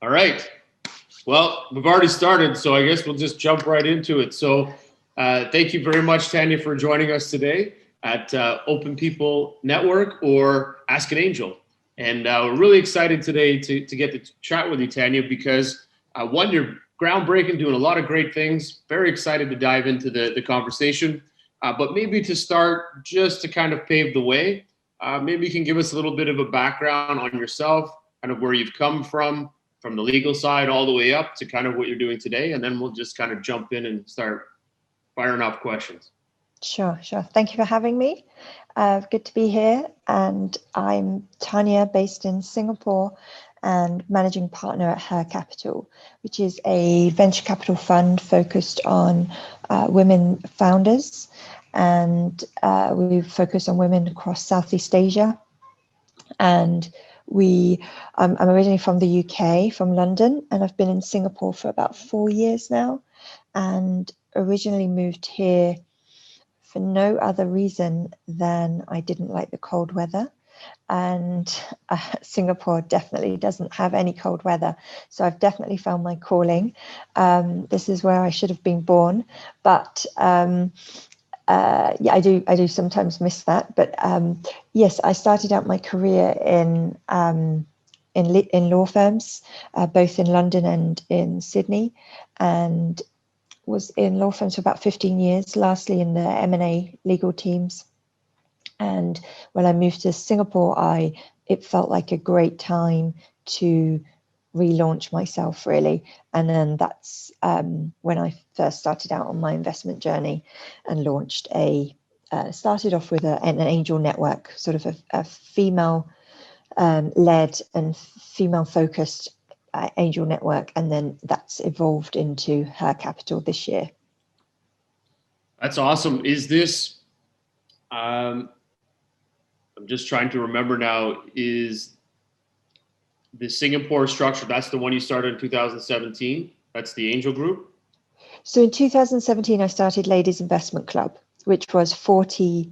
All right. Well, we've already started, so I guess we'll just jump right into it. So thank you very much, Tanya, for joining us today at Open People Network, or Ask an Angel. And we're really excited today to get to chat with you, Tanya, because one, you're groundbreaking, doing a lot of great things. Very excited to dive into the conversation. But maybe to start, just to kind of pave the way, maybe you can give us a little bit of a background on yourself, kind of where you've come from the legal side all the way up to kind of what you're doing today. And then we'll just kind of jump in and start firing off questions. Sure. Thank you for having me. Good to be here. And I'm Tanya, based in Singapore and managing partner at Her Capital, which is a venture capital fund focused on women founders. And we focus on women across Southeast Asia. And I'm originally from the UK, from London, and I've been in Singapore for about 4 years now, and originally moved here for no other reason than I didn't like the cold weather. And Singapore definitely doesn't have any cold weather. So I've definitely found my calling. This is where I should have been born, but yeah, I do sometimes miss that. But yes, I started out my career in law firms, both in London and in Sydney, and was in law firms for about 15 years, lastly in the M&A legal teams. And when I moved to Singapore, it felt like a great time to relaunch myself, really. And then that's when I first started out on my investment journey and launched started off with an angel network, sort of a female led and female focused angel network. And then that's evolved into Her Capital this year. That's awesome. Is this, I'm just trying to remember now, is the Singapore structure, that's the one you started in 2017? That's the Angel Group? So in 2017, I started Ladies Investment Club, which was 40,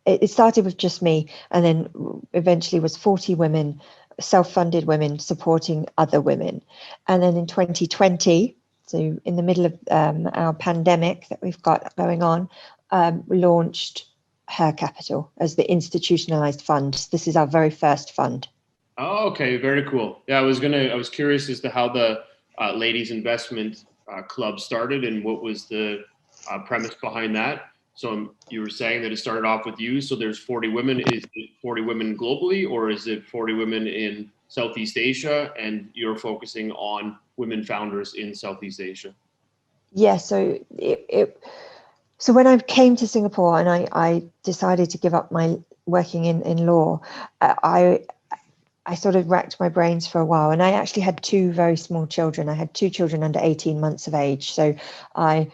it started with just me, and then eventually was 40 women, self-funded women supporting other women. And then in 2020, so in the middle of our pandemic that we've got going on, launched Her Capital as the institutionalized fund. This is our very first fund. Oh, okay, very cool. Yeah, I was curious as to how the Ladies Investment Club started and what was the premise behind that. So you were saying that it started off with you. So there's 40 women. Is it 40 women globally, or is it 40 women in Southeast Asia, and you're focusing on women founders in Southeast Asia? Yeah, so so when I came to Singapore and I decided to give up my working in law, I sort of racked my brains for a while, and I actually had 2 very small children. I had 2 children under 18 months of age. So I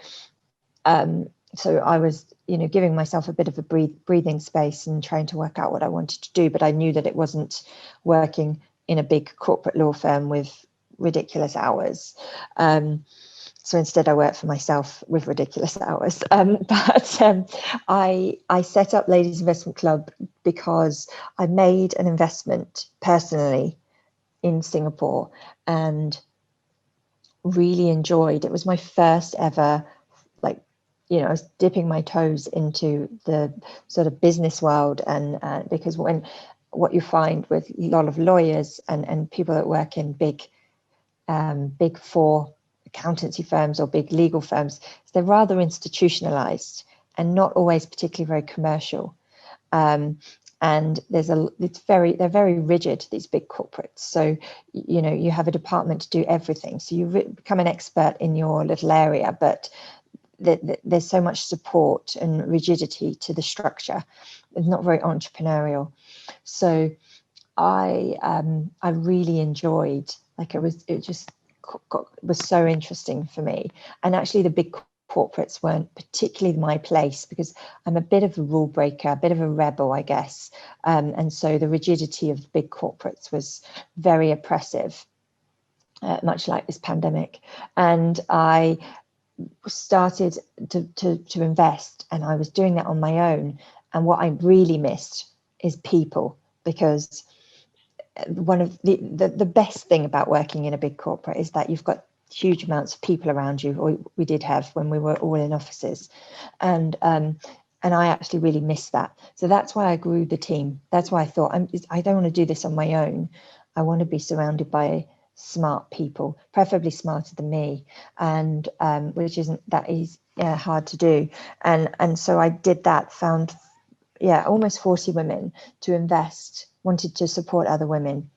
was, giving myself a bit of a breathing space and trying to work out what I wanted to do. But I knew that it wasn't working in a big corporate law firm with ridiculous hours. So instead, I worked for myself with ridiculous hours. I set up Ladies Investment Club because I made an investment personally in Singapore and really enjoyed. It was my first ever, I was dipping my toes into the sort of business world, and because what you find with a lot of lawyers and people that work in big 4 accountancy firms or big legal firms, they're rather institutionalized and not always particularly very commercial. And they're very rigid, these big corporates. So, you have a department to do everything. So you become an expert in your little area, but there's so much support and rigidity to the structure. It's not very entrepreneurial. So I really enjoyed, it was so interesting for me. And actually the big corporates weren't particularly my place, because I'm a bit of a rule breaker, a bit of a rebel, I guess. And so the rigidity of big corporates was very oppressive, much like this pandemic. And I started to invest, and I was doing that on my own. And what I really missed is people, because one of the best thing about working in a big corporate is that you've got huge amounts of people around you, or we did have when we were all in offices, and I actually really miss that. So that's why I grew the team. That's why I thought I don't want to do this on my own. I want to be surrounded by smart people, preferably smarter than me, and which isn't that easy, hard to do. And so I did that. Found almost 40 women to invest. Wanted to support other women.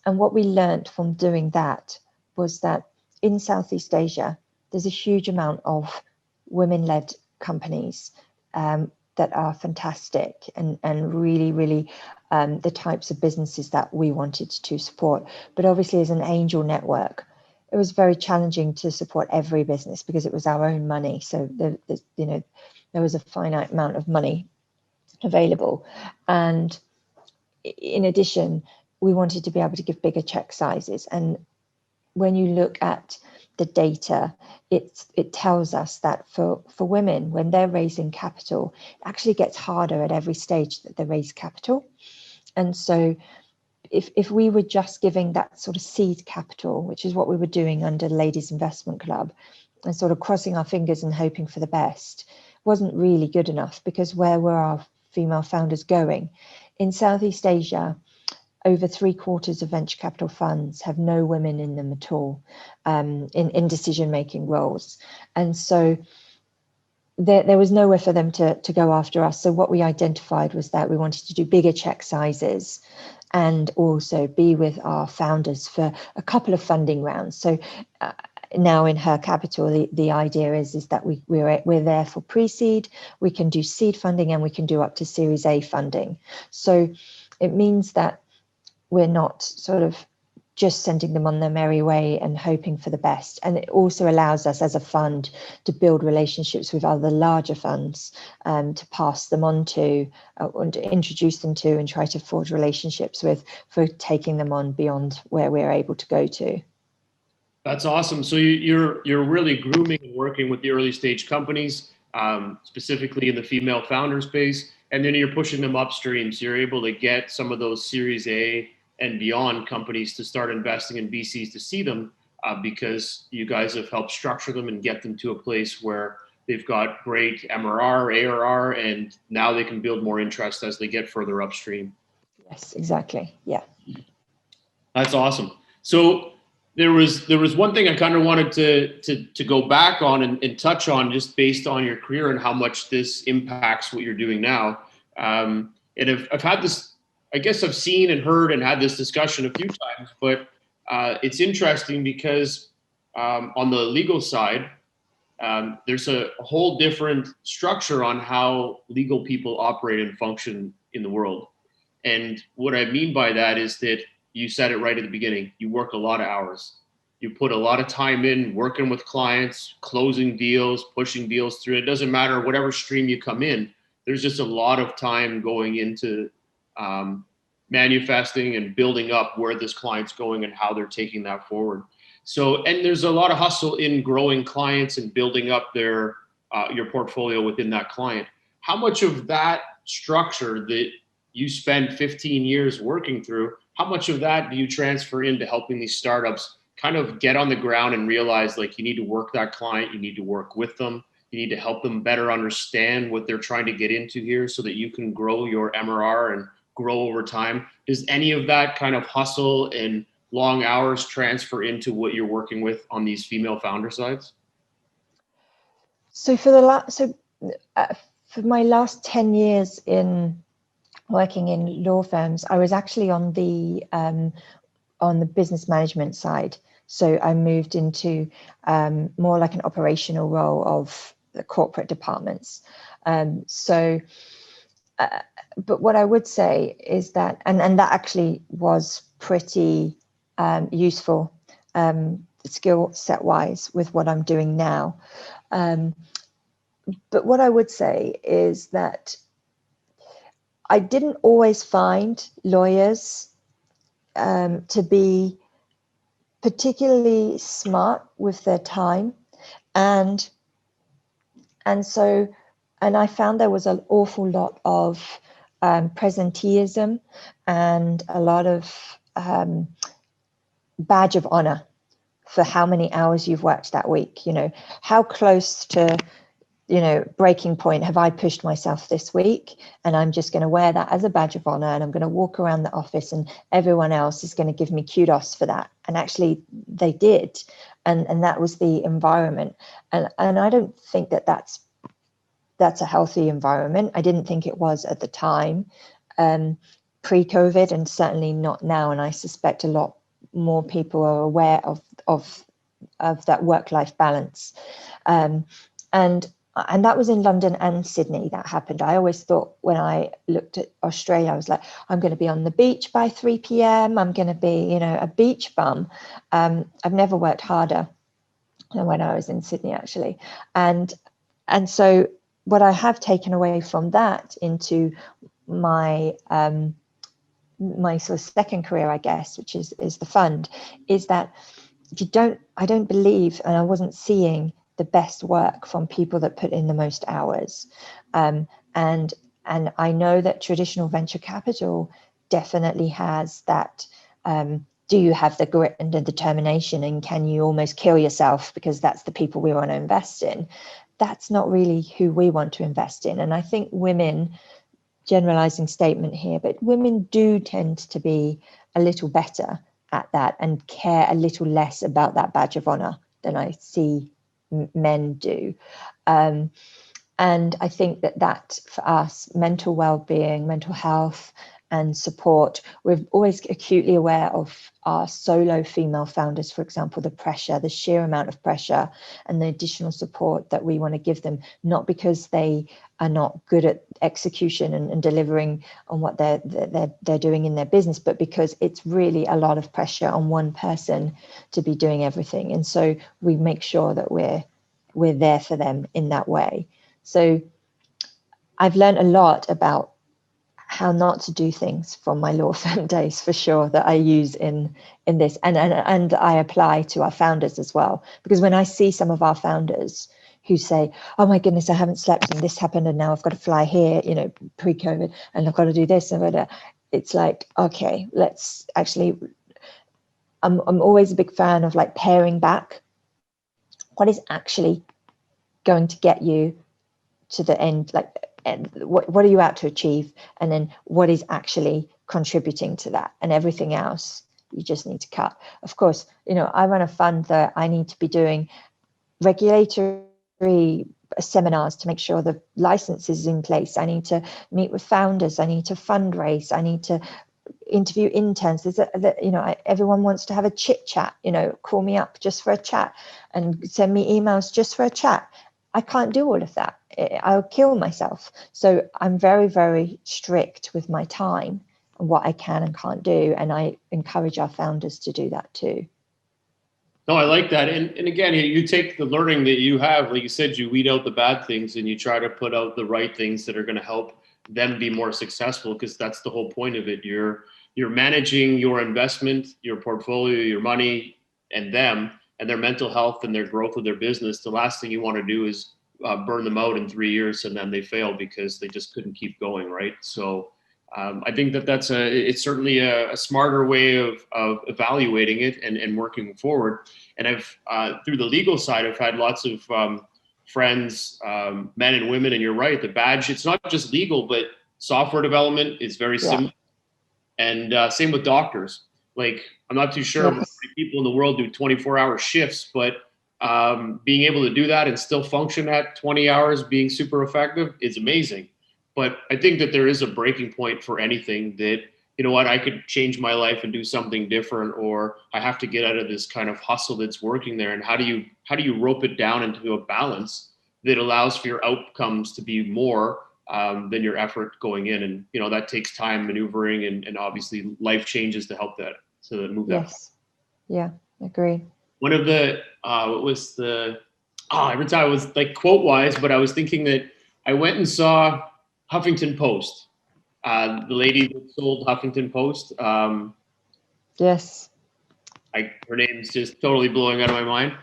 And what we learned from doing that was that in Southeast Asia, there's a huge amount of women-led companies that are fantastic and really, really the types of businesses that we wanted to support. But obviously, as an angel network, it was very challenging to support every business because it was our own money. So there was a finite amount of money available. And in addition, we wanted to be able to give bigger check sizes. And when you look at the data, it tells us that for women, when they're raising capital, it actually gets harder at every stage that they raise capital. And so if we were just giving that sort of seed capital, which is what we were doing under Ladies Investment Club, and sort of crossing our fingers and hoping for the best, wasn't really good enough, because where were our female founders going? In Southeast Asia, over 3/4 of venture capital funds have no women in them at all in decision-making roles. And so there was nowhere for them to go after us. So what we identified was that we wanted to do bigger check sizes and also be with our founders for a couple of funding rounds. So now in Her Capital, the idea is that we're there for pre-seed, we can do seed funding, and we can do up to Series A funding. So it means that we're not sort of just sending them on their merry way and hoping for the best. And it also allows us as a fund to build relationships with other larger funds, to pass them on to, and to introduce them to, and try to forge relationships with, for taking them on beyond where we're able to go to. That's awesome. So you're really grooming and working with the early stage companies, specifically in the female founder space, and then you're pushing them upstream. So you're able to get some of those Series A and beyond companies to start investing in VCs to see them, because you guys have helped structure them and get them to a place where they've got great MRR, ARR, and now they can build more interest as they get further upstream. Yes, exactly. Yeah. That's awesome. So there was one thing I kind of wanted to go back on and touch on, just based on your career and how much this impacts what you're doing now. And I've had this, I guess I've seen and heard and had this discussion a few times, but it's interesting because on the legal side, there's a whole different structure on how legal people operate and function in the world. And what I mean by that is that you said it right at the beginning. You work a lot of hours. You put a lot of time in working with clients, closing deals, pushing deals through. It doesn't matter whatever stream you come in. There's just a lot of time going into manifesting and building up where this client's going and how they're taking that forward. So, and there's a lot of hustle in growing clients and building up their your portfolio within that client. How much of that structure that you spend 15 years working through, how much of that do you transfer into helping these startups kind of get on the ground and realize, like, you need to work that client, you need to work with them, you need to help them better understand what they're trying to get into here so that you can grow your MRR and grow over time? Does any of that kind of hustle and long hours transfer into what you're working with on these female founder sides? So for my last 10 years in working in law firms, I was actually on the business management side. So I moved into more like an operational role of the corporate departments. But what I would say is that, and that actually was pretty useful skill set wise with what I'm doing now. But what I would say is that I didn't always find lawyers to be particularly smart with their time, and I found there was an awful lot of presenteeism and a lot of badge of honor for how many hours you've worked that week. You know, how close to, you know, breaking point have I pushed myself this week? And I'm just going to wear that as a badge of honor, and I'm going to walk around the office and everyone else is going to give me kudos for that. And actually they did. And that was the environment. And I don't think that that's a healthy environment. I didn't think it was at the time, pre-COVID, and certainly not now. And I suspect a lot more people are aware of that work-life balance. And that was in London and Sydney that happened. I always thought when I looked at Australia, I was like, I'm going to be on the beach by 3 p.m. I'm going to be, you know, a beach bum. I've never worked harder than when I was in Sydney, actually. And so what I have taken away from that into my my sort of second career, I guess, which is the fund, is that I don't believe, and I wasn't seeing the best work from people that put in the most hours. And I know that traditional venture capital definitely has that. Do you have the grit and the determination, and can you almost kill yourself because that's the people we want to invest in? That's not really who we want to invest in. And I think women, generalizing statement here, but women do tend to be a little better at that and care a little less about that badge of honor than I see men do. And I think that for us, mental well-being, mental health and support, we're always acutely aware of our solo female founders, for example, the sheer amount of pressure and the additional support that we want to give them, not because they are not good at execution and delivering on what they're doing in their business, but because it's really a lot of pressure on one person to be doing everything. And so we make sure that we're there for them in that way. So I've learned a lot about how not to do things from my law firm days, for sure, that I use in this, and I apply to our founders as well. Because when I see some of our founders who say, oh my goodness, I haven't slept and this happened and now I've got to fly here, you know, pre-COVID, and I've got to do this and that, it's like, okay, let's actually, I'm always a big fan of like paring back. What is actually going to get you to the end? Like, and what are you out to achieve? And then what is actually contributing to that? And everything else you just need to cut. Of course, you know, I run a fund that I need to be doing regulatory seminars to make sure the license is in place. I need to meet with founders. I need to fundraise. I need to interview interns. Everyone wants to have a chit chat, you know, call me up just for a chat and send me emails just for a chat. I can't do all of that. I'll kill myself. So I'm very, very strict with my time and what I can and can't do. And I encourage our founders to do that too. No, I like that. And again, you take the learning that you have, like you said, you weed out the bad things and you try to put out the right things that are going to help them be more successful, because that's the whole point of it. You're managing your investment, your portfolio, your money, and them, and their mental health and their growth of their business. The last thing you want to do is burn them out in 3 years and then they fail because they just couldn't keep going, right? So I think it's certainly a smarter way of evaluating it and working forward. And I've through the legal side, I've had lots of friends, men and women, and you're right, the badge, it's not just legal, but software development is very similar. And same with doctors. Like, I'm not too sure how many people in the world do 24-hour shifts, but being able to do that and still function at 20 hours, being super effective, is amazing. But I think that there is a breaking point for anything that, you know what, I could change my life and do something different, or I have to get out of this kind of hustle that's working there. And how do you rope it down into a balance that allows for your outcomes to be more than your effort going in? And, you know, that takes time, maneuvering, and obviously life changes to help that, to move that. Yes. Yeah, agreed. One of the, every time I was like quote wise, but I was thinking that I went and saw Huffington Post, the lady that sold Huffington Post. Yes. Her name's just totally blowing out of my mind.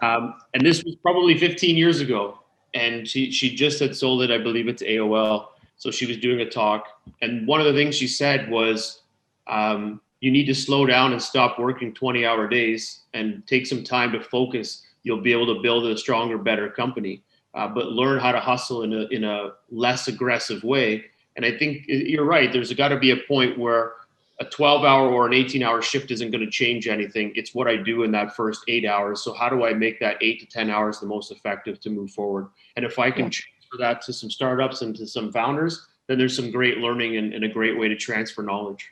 And this was probably 15 years ago. And she just had sold it, I believe it's AOL. So she was doing a talk, and one of the things she said was, you need to slow down and stop working 20-hour days and take some time to focus. You'll be able to build a stronger, better company, but learn how to hustle in a less aggressive way. And I think you're right. There's got to be a point where a 12-hour or an 18-hour shift isn't going to change anything. It's what I do in that first 8 hours. So how do I make that 8 to 10 hours the most effective to move forward? And if I can transfer that to some startups and to some founders, then there's some great learning and a great way to transfer knowledge.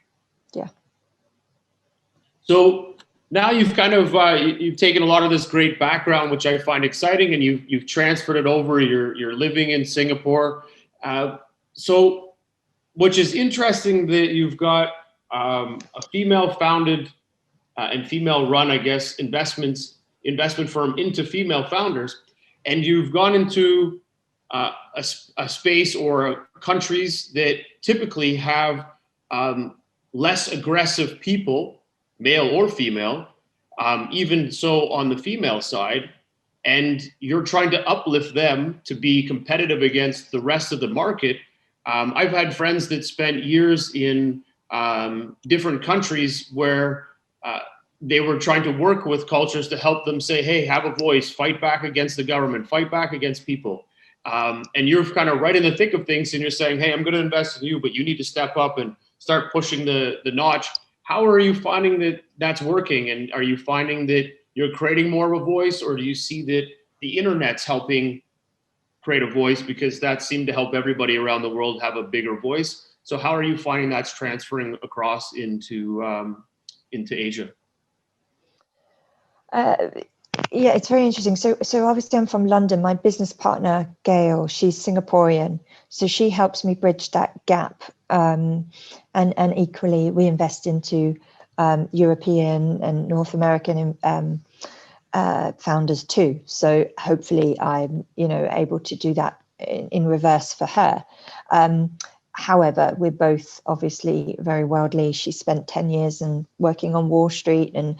Yeah. So now you've kind of you've taken a lot of this great background, which I find exciting, and you've transferred it over. You're living in Singapore, so which is interesting that you've got a female-founded and female-run, I guess, investment firm into female founders, and you've gone into a space or countries that typically have less aggressive people, male or female, even so on the female side, and you're trying to uplift them to be competitive against the rest of the market. I've had friends that spent years in different countries where they were trying to work with cultures to help them say, hey, have a voice, fight back against the government, fight back against people. And you're kind of right in the thick of things, and you're saying, hey, I'm going to invest in you, but you need to step up and start pushing the notch. How are you finding that that's working? And are you finding that you're creating more of a voice, or do you see that the internet's helping create a voice, because that seemed to help everybody around the world have a bigger voice? So how are you finding that's transferring across into Asia? Yeah, it's very interesting. So obviously I'm from London. My business partner, Gail, she's Singaporean. So she helps me bridge that gap. And equally, we invest into European and North American founders too. So hopefully I'm, able to do that in reverse for her. However, we're both obviously very worldly. She spent 10 years working on Wall Street, and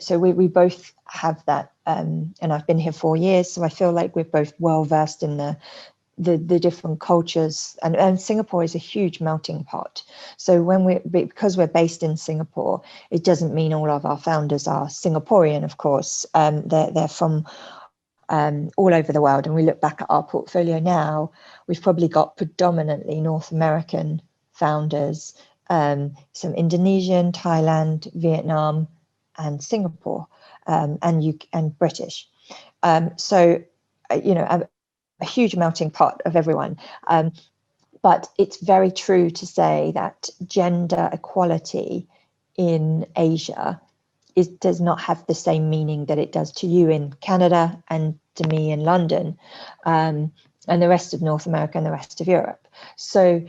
so we both have that. And I've been here 4 years, so I feel like we're both well versed in the different cultures. And Singapore is a huge melting pot. So because we're based in Singapore, it doesn't mean all of our founders are Singaporean. Of course, they're from all over the world. And we look back at our portfolio now, we've probably got predominantly North American founders, some Indonesian, Thailand, Vietnam, and Singapore, and British. So a huge melting pot of everyone. But it's very true to say that gender equality in Asia does not have the same meaning that it does to you in Canada and to me in London, and the rest of North America and the rest of Europe. So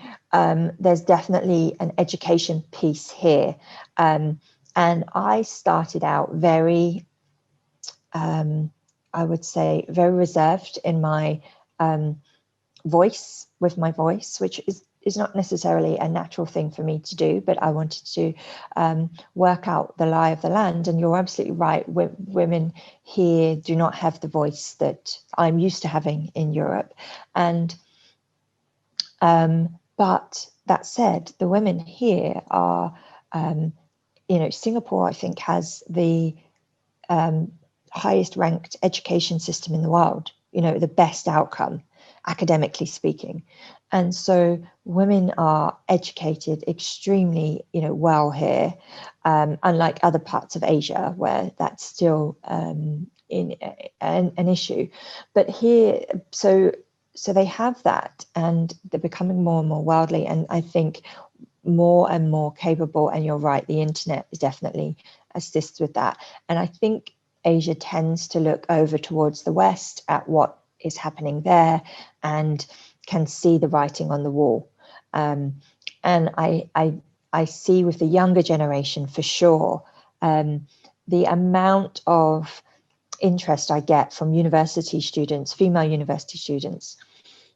there's definitely an education piece here. And I started out very, I would say, very reserved in my voice, which is not necessarily a natural thing for me to do, but I wanted to work out the lie of the land. And you're absolutely right. Women here do not have the voice that I'm used to having in Europe. And but that said, the women here are, Singapore, I think, has the highest ranked education system in the world, the best outcome, academically speaking. And so women are educated extremely, well here, unlike other parts of Asia where that's still an issue. But here, so they have that, and they're becoming more and more worldly, and I think more and more capable. And you're right, the internet definitely assists with that. And I think Asia tends to look over towards the West at what is happening there and can see the writing on the wall. And I see with the younger generation for sure, the amount of interest I get from university students, female university students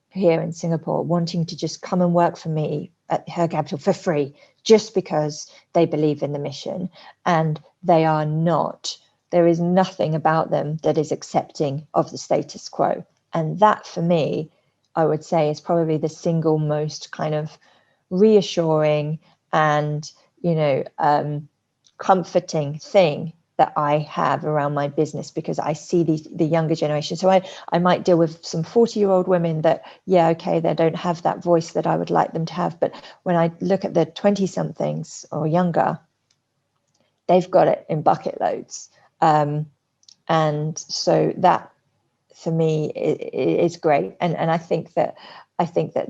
here in Singapore, wanting to just come and work for me at Her Capital for free, just because they believe in the mission. And there is nothing about them that is accepting of the status quo. And that for me I would say, is probably the single most kind of reassuring and, comforting thing that I have around my business, because I see the younger generation. So I might deal with some 40-year-old women that, okay, they don't have that voice that I would like them to have. But when I look at the 20-somethings or younger, they've got it in bucket loads. And so that, for me, is great. And I think that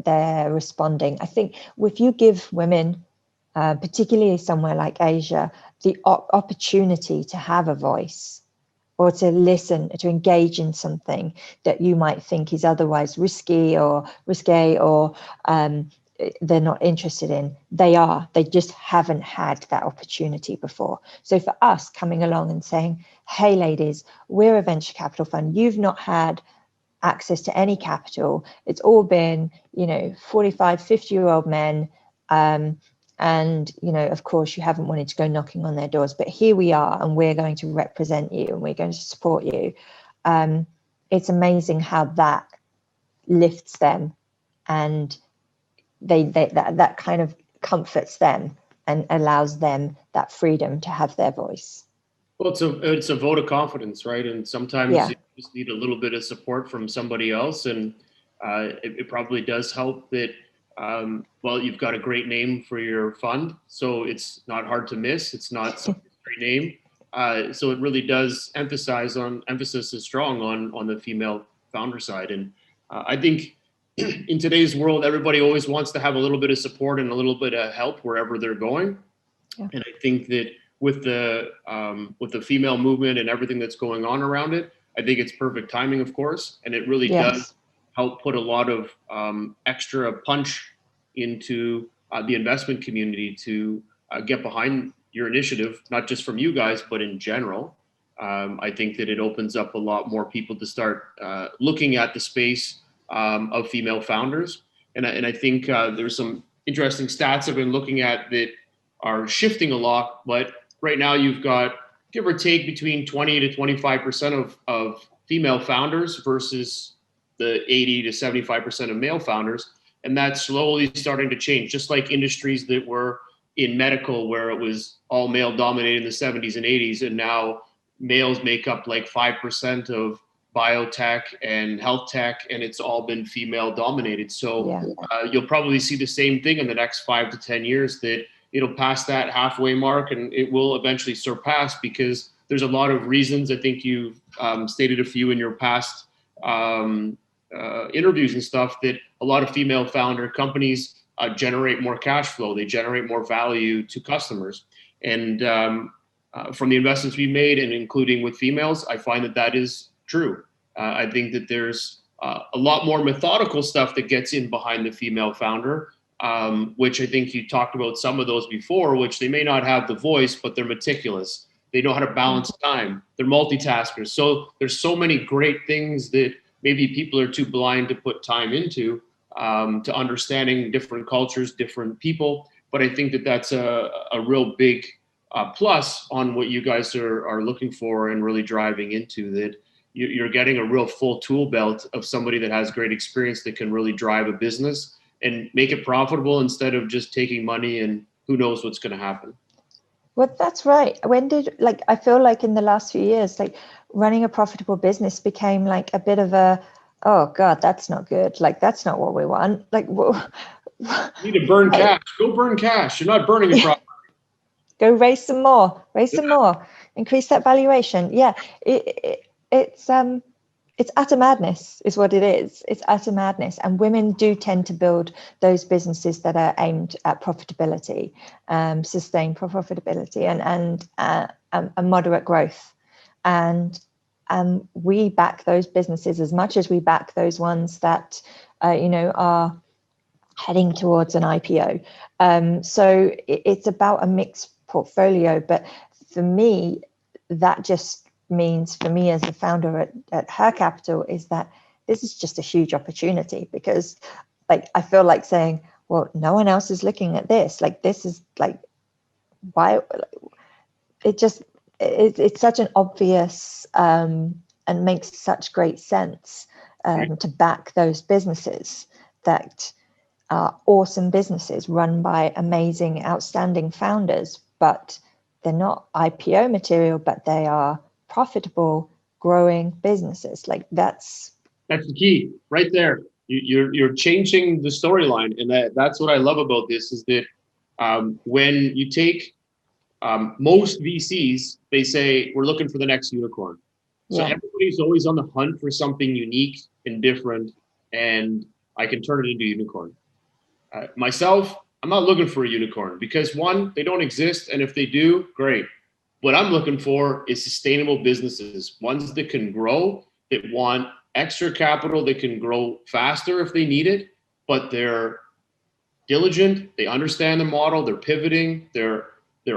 they're responding. I think if you give women, particularly somewhere like Asia, the opportunity to have a voice, or to listen, to engage in something that you might think is otherwise risky or risque, or they're not interested in, they just haven't had that opportunity before. So for us coming along and saying, hey ladies, we're a venture capital fund, you've not had access to any capital, it's all been 45, 50-year-old men, and of course you haven't wanted to go knocking on their doors, but here we are, and we're going to represent you, and we're going to support you. It's amazing how that lifts them, and that kind of comforts them and allows them that freedom to have their voice. Well, it's a vote of confidence, right? And sometimes Yeah. you just need a little bit of support from somebody else, and it probably does help that. Well, you've got a great name for your fund, so it's not hard to miss. It's not some great name, so it really does emphasis is strong on the female founder side, and I think in today's world, everybody always wants to have a little bit of support and a little bit of help wherever they're going. Yeah. And I think that with the female movement and everything that's going on around it, I think it's perfect timing, of course, and it really does help put a lot of extra punch into the investment community to get behind your initiative, not just from you guys, but in general. I think that it opens up a lot more people to start looking at the space of female founders. And I think there's some interesting stats I've been looking at that are shifting a lot, but right now you've got, give or take, between 20 to 25% of female founders versus the 80 to 75% of male founders. And that's slowly starting to change, just like industries that were in medical, where it was all male dominated in the 70s and 80s. And now males make up like 5% of biotech and health tech, and it's all been female dominated. So you'll probably see the same thing in the next 5 to 10 years, that it'll pass that halfway mark, and it will eventually surpass, because there's a lot of reasons. I think you've stated a few in your past interviews and stuff, that a lot of female founder companies generate more cash flow. They generate more value to customers. And from the investments we made, and including with females, I find that is true. I think that there's a lot more methodical stuff that gets in behind the female founder, which I think you talked about some of those before, which they may not have the voice, but they're meticulous. They know how to balance time. They're multitaskers. So there's so many great things that maybe people are too blind to put time into, to understanding different cultures, different people. But I think that that's a real big plus on what you guys are looking for and really driving into, that you're getting a real full tool belt of somebody that has great experience that can really drive a business and make it profitable, instead of just taking money and who knows what's going to happen. Well, that's right. I feel like in the last few years, like running a profitable business became like a bit of a, oh God, that's not good. Like, that's not what we want. Like, you need to burn cash. Go burn cash. You're not burning a profit. Go raise some more, increase that valuation. Yeah. It's utter madness is what it is. It's utter madness. And women do tend to build those businesses that are aimed at profitability, sustained profitability, and moderate growth. And we back those businesses as much as we back those ones that, are heading towards an IPO. So it's about a mixed portfolio. But for me, that just means, for me as a founder at Her Capital, is that this is just a huge opportunity, because like I feel like saying, well, no one else is looking at this. Like, this is like, why? It's such an obvious and makes such great sense to back those businesses that are awesome businesses run by amazing, outstanding founders, but they're not IPO material, but they are profitable, growing businesses. Like that's the key right there. You're changing the storyline, and that's what I love about this is that when you take most VCs, they say we're looking for the next unicorn. So everybody's always on the hunt for something unique and different, and I can turn it into a unicorn. Myself, I'm not looking for a unicorn because one, they don't exist, and if they do, great. What I'm looking for is sustainable businesses, ones that can grow, that want extra capital, that can grow faster if they need it, but they're diligent, they understand the model, they're pivoting, they're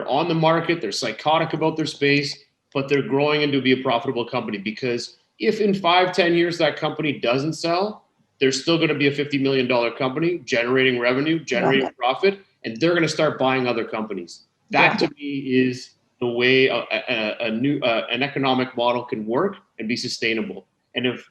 on the market, they're psychotic about their space, but they're growing into be a profitable company. Because if in 5-10 years that company doesn't sell, they're still going to be a $50 million company generating revenue, generating profit, and they're going to start buying other companies. That to me is the way an economic model can work and be sustainable. And if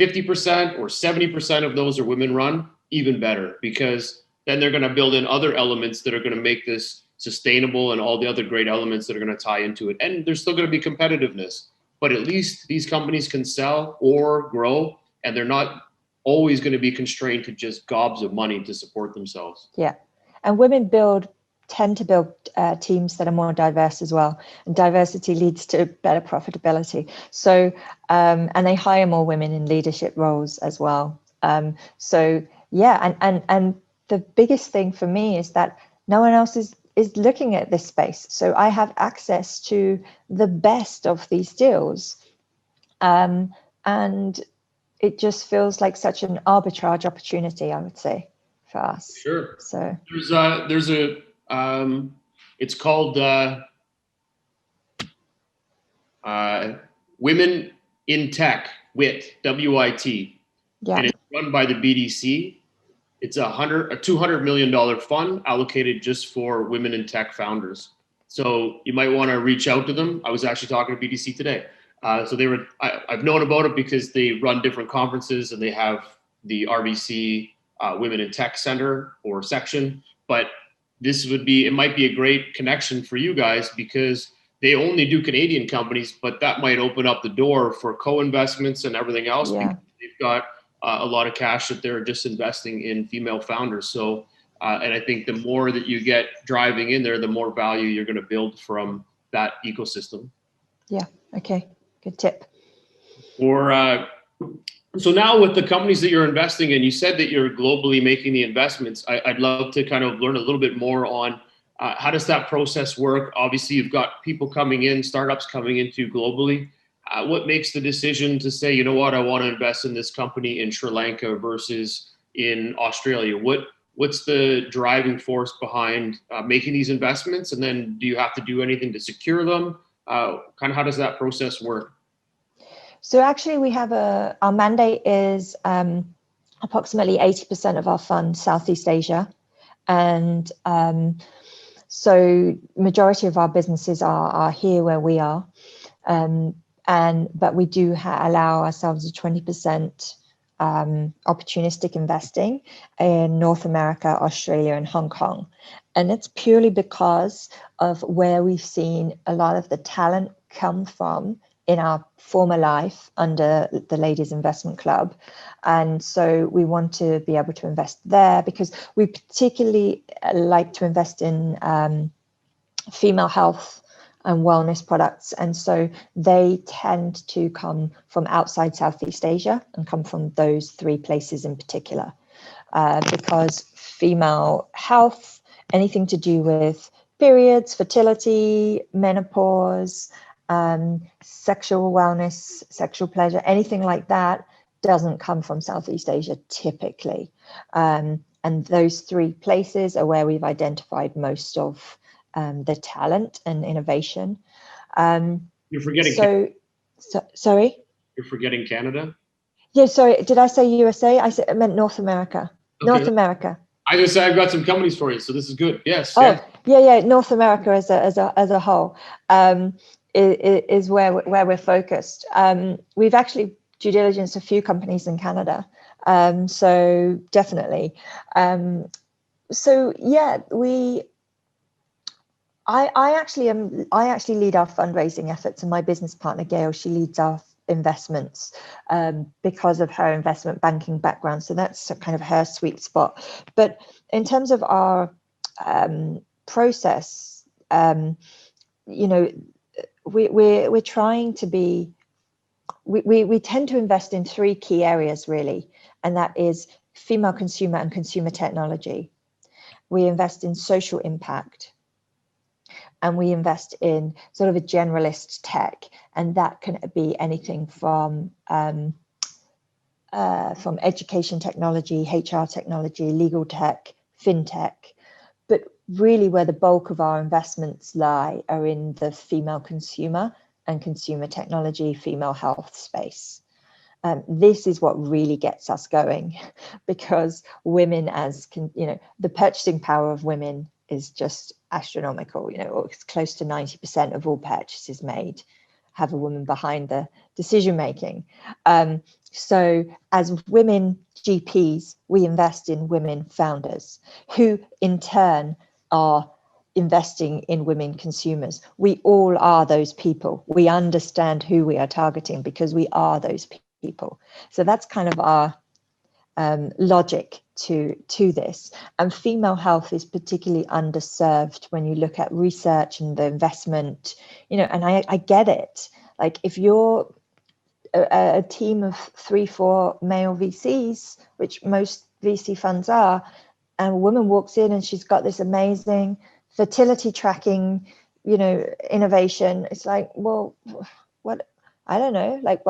50% or 70% of those are women run, even better, because then they're going to build in other elements that are going to make this sustainable and all the other great elements that are going to tie into it. And there's still going to be competitiveness, but at least these companies can sell or grow, and they're not always going to be constrained to just gobs of money to support themselves. Yeah. And women tend to build teams that are more diverse as well. And diversity leads to better profitability. So, and they hire more women in leadership roles as well. So yeah, and the biggest thing for me is that no one else is looking at this space. So I have access to the best of these deals. And it just feels like such an arbitrage opportunity, I would say, for us. Sure. So there's a it's called Women in Tech, WIT, WIT. Yeah. And it's run by the BDC. It's a $200 million fund allocated just for women in tech founders. So you might want to reach out to them. I was actually talking to BDC today. So I've known about it because they run different conferences and they have the RBC Women in Tech Center or section. But it might be a great connection for you guys because they only do Canadian companies, but that might open up the door for co-investments and everything else. Yeah. Because they've got a lot of cash that they're just investing in female founders. So, and I think the more that you get driving in there, the more value you're going to build from that ecosystem. Yeah. Okay. Good tip. So now with the companies that you're investing in, you said that you're globally making the investments. I'd love to kind of learn a little bit more on how does that process work? Obviously, you've got people coming in, startups coming into globally. What makes the decision to say, you know what, I want to invest in this company in Sri Lanka versus in Australia? What's the driving force behind making these investments? And then do you have to do anything to secure them? Kind of how does that process work? So actually we have our mandate is approximately 80% of our fund Southeast Asia. And so majority of our businesses are here where we are. But we do allow ourselves a 20% opportunistic investing in North America, Australia, and Hong Kong. And it's purely because of where we've seen a lot of the talent come from in our former life under the Ladies Investment Club. And so we want to be able to invest there because we particularly like to invest in female health and wellness products. And so they tend to come from outside Southeast Asia and come from those three places in particular, because female health, anything to do with periods, fertility, menopause, sexual wellness, sexual pleasure, anything like that doesn't come from Southeast Asia typically. And those three places are where we've identified most of the talent and innovation. You're forgetting. Sorry? You're forgetting Canada? Yeah, sorry. Did I say USA? I meant North America. Okay. North America. I just said I've got some companies for you, so this is good. Yes. Oh, yeah. North America as a whole is where we're focused. We've actually due diligence a few companies in Canada. So definitely. So yeah, I actually lead our fundraising efforts, and my business partner Gail, she leads our investments because of her investment banking background. So that's kind of her sweet spot. But in terms of our process, we're trying to be. We tend to invest in three key areas really, and that is female consumer and consumer technology. We invest in social impact, and we invest in sort of a generalist tech, and that can be anything from education technology, HR technology, legal tech, fintech. But really where the bulk of our investments lie are in the female consumer and consumer technology, female health space. This is what really gets us going, because women the purchasing power of women is just astronomical. It's close to 90% of all purchases made have a woman behind the decision making. So as women GPs, we invest in women founders who in turn are investing in women consumers. We all are those people. We understand who we are targeting because we are those people. So that's kind of our logic to this. And female health is particularly underserved when you look at research and the investment, and I get it. Like if you're a team of 3-4 male VCs, which most VC funds are, and a woman walks in and she's got this amazing fertility tracking, innovation. It's like, well, what? I don't know, like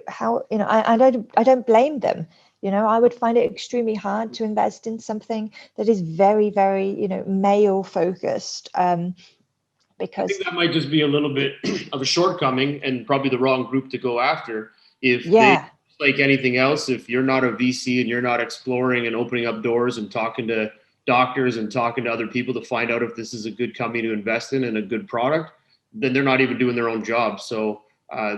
how, I don't blame them. I would find it extremely hard to invest in something that is very, very, male focused. Because I think that might just be a little bit of a shortcoming and probably the wrong group to go after. Like anything else, if you're not a VC and you're not exploring and opening up doors and talking to doctors and talking to other people to find out if this is a good company to invest in and a good product, then they're not even doing their own job. So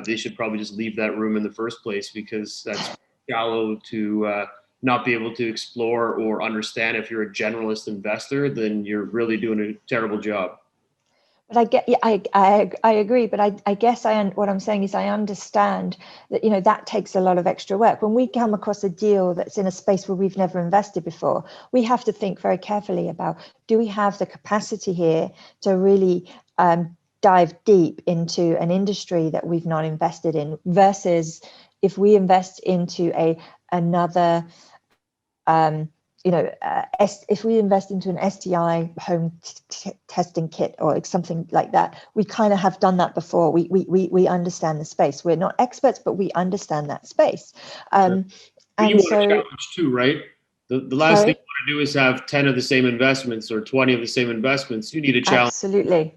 they should probably just leave that room in the first place, because that's shallow to not be able to explore or understand. If you're a generalist investor, then you're really doing a terrible job. But I agree. But I guess what I'm saying is I understand that, that takes a lot of extra work. When we come across a deal that's in a space where we've never invested before, we have to think very carefully about, do we have the capacity here to really dive deep into an industry that we've not invested in, versus if we invest into another if we invest into an STI home testing kit or something like that, we kind of have done that before. We understand the space. We're not experts, but we understand that space. Sure. And you want a challenge too, right? The last thing you want to do is have 10 of the same investments or 20 of the same investments. You need a challenge. Absolutely.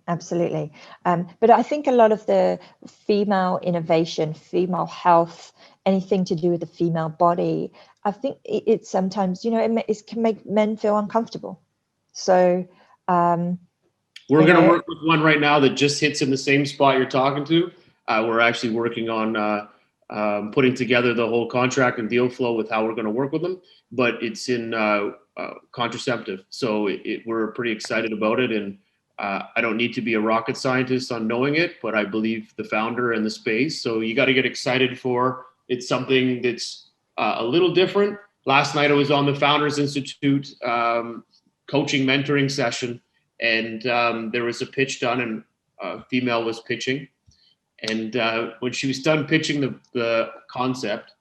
Absolutely. But I think a lot of the female innovation, female health, anything to do with the female body, I think it sometimes, it can make men feel uncomfortable. So we're going to work with one right now that just hits in the same spot you're talking to. We're actually working on putting together the whole contract and deal flow with how we're going to work with them, but it's in contraceptive. So we're pretty excited about it. And I don't need to be a rocket scientist on knowing it, but I believe the founder and the space. So you got to get excited for it's something that's a little different. Last night I was on the Founders Institute coaching mentoring session, and there was a pitch done, and a female was pitching. And when she was done pitching the concept,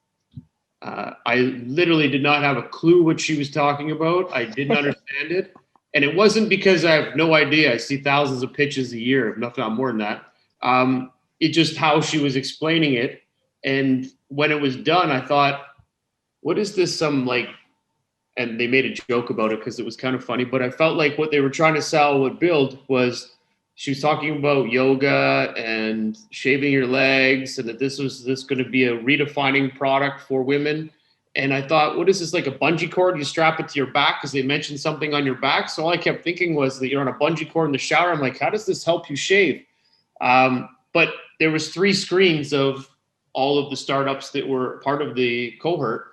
I literally did not have a clue what she was talking about. I didn't understand it. And it wasn't because I have no idea. I see thousands of pitches a year, if not more than that. It just how she was explaining it. And when it was done, I thought, what is this? And they made a joke about it because it was kind of funny, but I felt like what they were trying to sell, what build was, she was talking about yoga and shaving your legs, and that this going to be a redefining product for women. And I thought, what is this, like a bungee cord? You strap it to your back because they mentioned something on your back. So all I kept thinking was that you're on a bungee cord in the shower. I'm like, how does this help you shave? But there was 3 screens of all of the startups that were part of the cohort.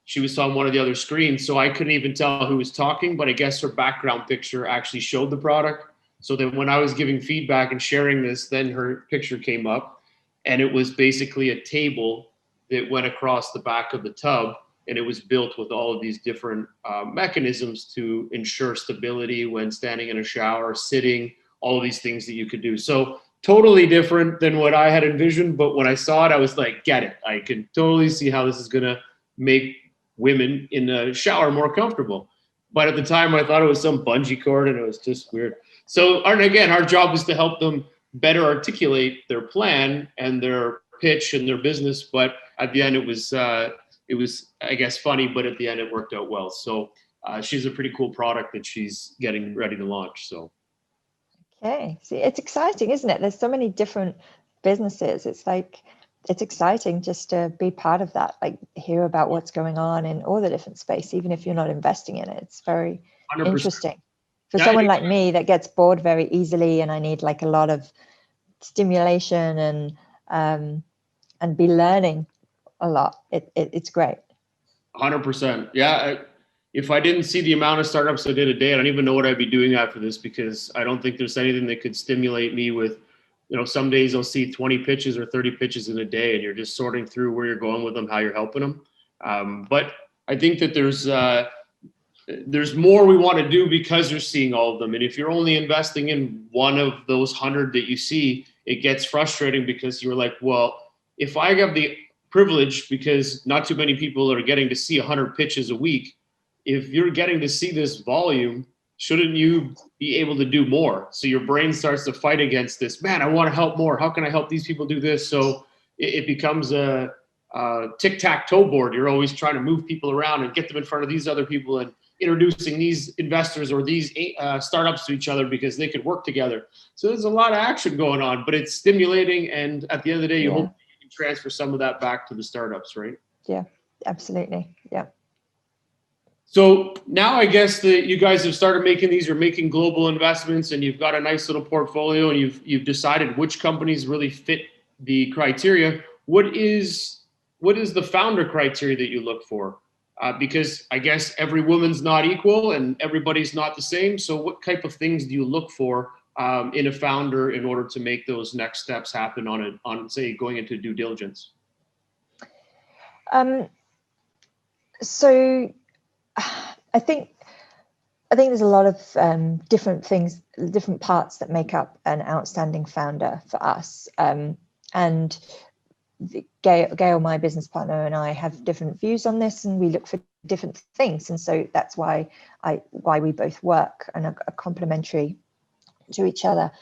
She was on one of the other screens, so I couldn't even tell who was talking, but I guess her background picture actually showed the product. So then when I was giving feedback and sharing this, then her picture came up, and it was basically a table that went across the back of the tub, and it was built with all of these different mechanisms to ensure stability when standing in a shower, sitting, all of these things that you could do. So totally different than what I had envisioned, but when I saw it, I was like, get it. I can totally see how this is gonna make women in a shower more comfortable. But at the time, I thought it was some bungee cord, and it was just weird. So, and again, our job is to help them better articulate their plan and their pitch and their business. But at the end, it was, I guess, funny, but at the end, it worked out well. So she's a pretty cool product that she's getting ready to launch. So. Okay, see, it's exciting, isn't it? There's so many different businesses. It's like, it's exciting just to be part of that, like hear about what's going on in all the different space, even if you're not investing in it. It's very 100%. Interesting. For someone like me that gets bored very easily, and I need like a lot of stimulation and be learning a lot. It's great. 100%. Yeah. If I didn't see the amount of startups I did a day, I don't even know what I'd be doing after this, because I don't think there's anything that could stimulate me with, some days I'll see 20 pitches or 30 pitches in a day, and you're just sorting through where you're going with them, how you're helping them. But I think that there's more we want to do because you're seeing all of them. And if you're only investing in one of those 100 that you see, it gets frustrating, because you're like, well, if I have the privilege, because not too many people are getting to see 100 pitches a week, if you're getting to see this volume, shouldn't you be able to do more? So your brain starts to fight against this. Man, I want to help more. How can I help these people do this? So it becomes a tic-tac-toe board. You're always trying to move people around and get them in front of these other people and introducing these investors or these startups to each other because they could work together. So there's a lot of action going on, but it's stimulating. And at the end of the day, you hope you can transfer some of that back to the startups, right? Yeah, absolutely. Yeah. So now I guess that you guys have started making these, you're making global investments, and you've got a nice little portfolio, and you've decided which companies really fit the criteria. What is the founder criteria that you look for? Because I guess every woman's not equal and everybody's not the same. So what type of things do you look for in a founder in order to make those next steps happen on say going into due diligence? So I think there's a lot of different things, different parts that make up an outstanding founder for us. And Gail, my business partner, and I have different views on this, and we look for different things. And so that's why we both work and are complementary to each other.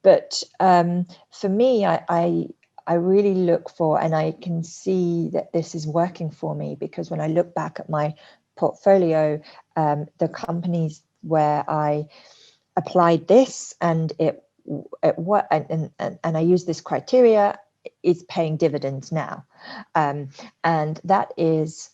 But for me, I really look for, and I can see that this is working for me, because when I look back at my portfolio, the companies where I applied this and it and I use this criteria is paying dividends now, and that is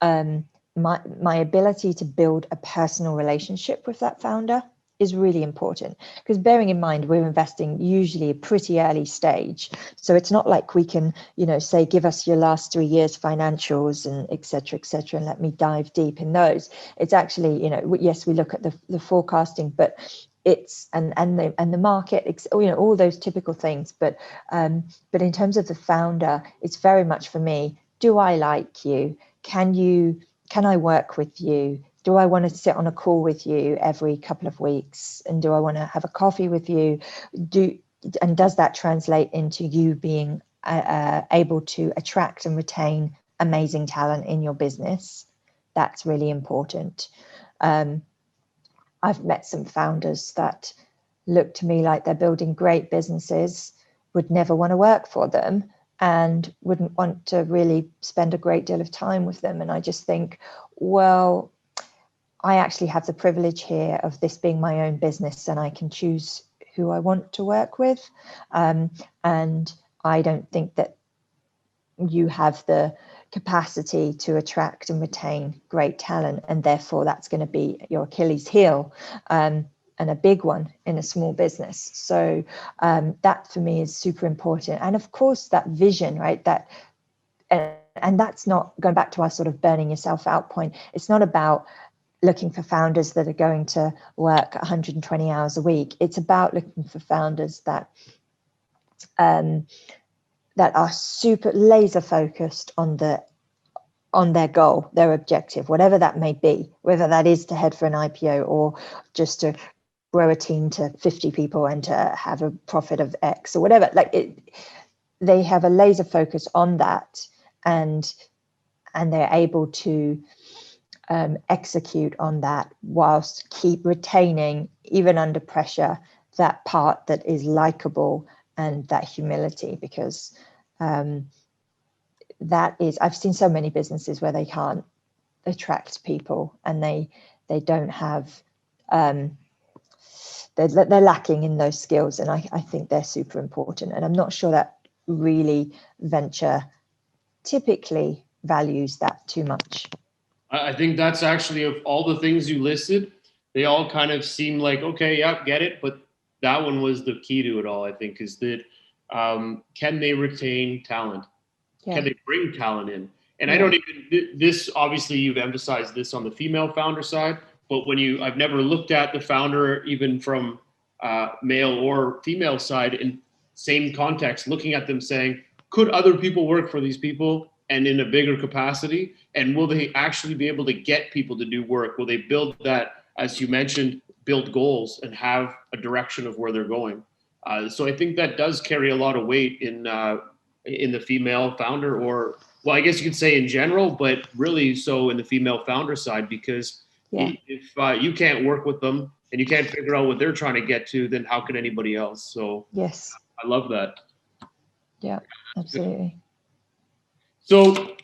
my ability to build a personal relationship with that founder is really important, because bearing in mind we're investing usually a pretty early stage, so it's not like we can say give us your last 3 years financials and etc., and let me dive deep in those. It's actually yes, we look at the forecasting, but it's and the market, all those typical things, but in terms of the founder, it's very much for me, do I like you? Can I work with you? Do I want to sit on a call with you every couple of weeks? And do I want to have a coffee with you? And does that translate into you being able to attract and retain amazing talent in your business? That's really important. I've met some founders that look to me like they're building great businesses, would never want to work for them, and wouldn't want to really spend a great deal of time with them. And I just think, well, I actually have the privilege here of this being my own business, and I can choose who I want to work with. And I don't think that you have the capacity to attract and retain great talent, and therefore that's going to be your Achilles heel. and a big one in a small business. So that for me is super important. And of course, that vision, right? That and that's not going back to our sort of burning yourself out point. It's not about looking for founders that are going to work 120 hours a week. It's about looking for founders that that are super laser focused on their goal, their objective, whatever that may be, whether that is to head for an IPO or just to grow a team to 50 people and to have a profit of X or whatever. They have a laser focus on that, and they're able to execute on that whilst keep retaining, even under pressure, that part that is likable and that humility, because that is, I've seen so many businesses where they can't attract people and they don't have, they're lacking in those skills, and I think they're super important. And I'm not sure that really venture typically values that too much. I think that's actually, of all the things you listed, they all kind of seem like, okay, yeah, get it. But that one was the key to it all, I think, is that can they retain talent? Yeah. Can they bring talent in? And I don't even, this, obviously you've emphasized this on the female founder side, but I've never looked at the founder, even from male or female side, in same context, looking at them saying, could other people work for these people and in a bigger capacity? And will they actually be able to get people to do work? Will they build that, as you mentioned, build goals and have a direction of where they're going? So I think that does carry a lot of weight in the female founder, or, well, I guess you could say in general, but really so in the female founder side, because if you can't work with them and you can't figure out what they're trying to get to, then how can anybody else? So yes, I love that. Yeah, absolutely. So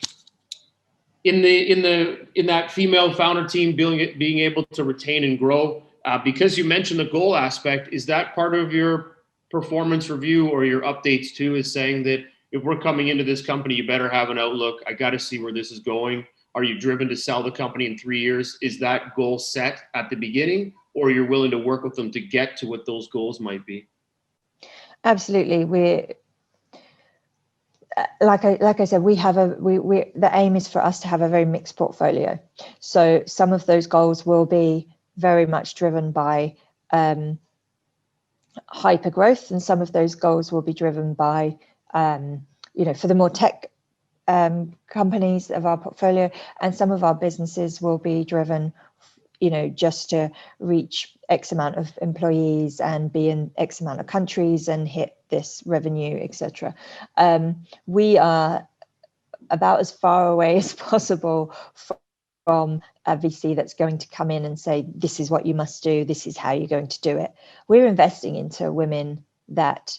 in that female founder team, being able to retain and grow, because you mentioned the goal aspect, is that part of your performance review or your updates too, is saying that if we're coming into this company, you better have an outlook. I got to see where this is going. Are you driven to sell the company in 3 years? Is that goal set at the beginning, or you're willing to work with them to get to what those goals might be? Absolutely. We're like I said, we have the aim is for us to have a very mixed portfolio. So some of those goals will be very much driven by hyper growth, and some of those goals will be driven by for the more tech companies of our portfolio, and some of our businesses will be driven just to reach X amount of employees and be in X amount of countries and hit this revenue, etc. We are about as far away as possible from a VC that's going to come in and say, this is what you must do, this is how you're going to do it. We're investing into women that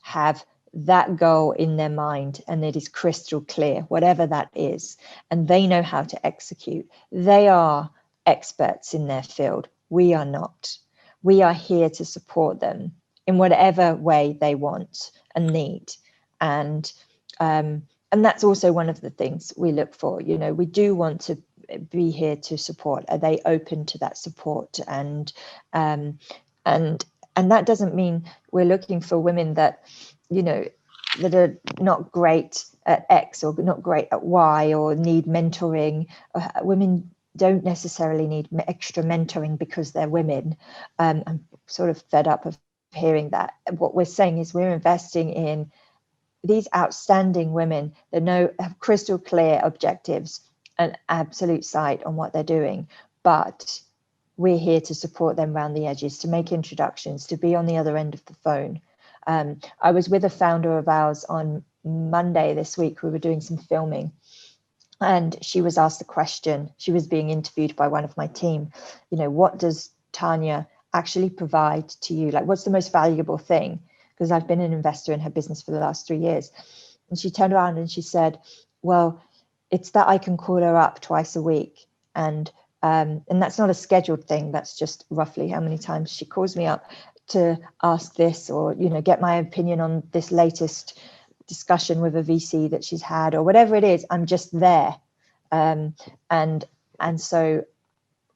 have that goal in their mind, and it is crystal clear, whatever that is, and they know how to execute. They are experts in their field. We are not. We are here to support them in whatever way they want and need. And that's also one of the things we look for. We do want to be here to support. Are they open to that support? And that doesn't mean we're looking for women that that are not great at X or not great at Y or need mentoring. Women don't necessarily need extra mentoring because they're women. I'm sort of fed up of hearing that. What we're saying is we're investing in these outstanding women that have crystal clear objectives and absolute sight on what they're doing, but we're here to support them around the edges, to make introductions, to be on the other end of the phone. I was with a founder of ours on Monday this week. We were doing some filming, and she was asked a question. She was being interviewed by one of my team. What does Tanya actually provide to you? Like, what's the most valuable thing? Because I've been an investor in her business for the last 3 years. And she turned around and she said, well, it's that I can call her up twice a week. And that's not a scheduled thing. That's just roughly how many times she calls me up to ask this, or get my opinion on this latest discussion with a VC that she's had, or whatever it is. I'm just there, and so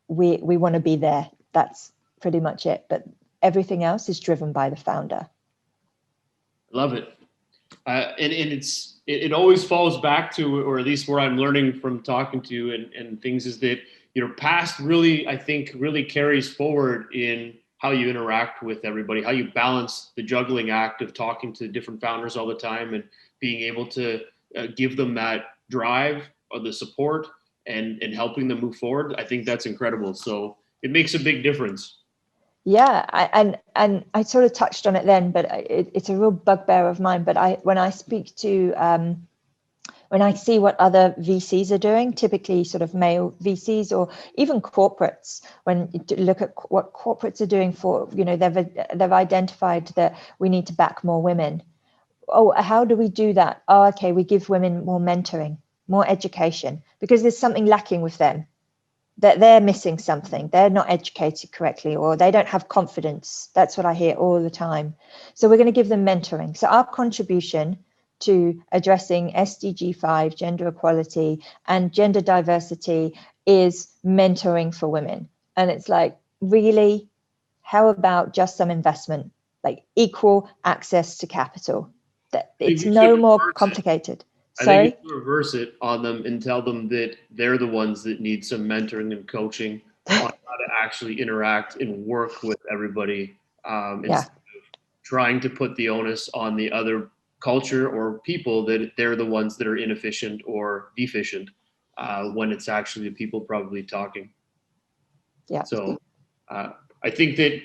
we want to be there. That's pretty much it. But everything else is driven by the founder. Love it. And it always falls back to, or at least where I'm learning from talking to you and things, is that your past really, I think, really carries forward in how you interact with everybody, how you balance the juggling act of talking to different founders all the time and being able to give them that drive or the support and helping them move forward. I think that's incredible. So it makes a big difference. Yeah, and I sort of touched on it then, but it's a real bugbear of mine. But when I speak to, when I see what other VCs are doing, typically sort of male VCs or even corporates, when you look at what corporates are doing for, they've identified that we need to back more women. Oh, how do we do that? Oh, okay, we give women more mentoring, more education, because there's something lacking with them. That they're missing something, they're not educated correctly, or they don't have confidence. That's what I hear all the time. So we're going to give them mentoring. So our contribution to addressing SDG 5, gender equality and gender diversity, is mentoring for women. And it's like, really, how about just some investment, like equal access to capital? That it's no more complicated. Sorry? I think you reverse it on them and tell them that they're the ones that need some mentoring and coaching on how to actually interact and work with everybody, instead of trying to put the onus on the other culture or people that they're the ones that are inefficient or deficient, when it's actually the people probably talking. Yeah. So I think that,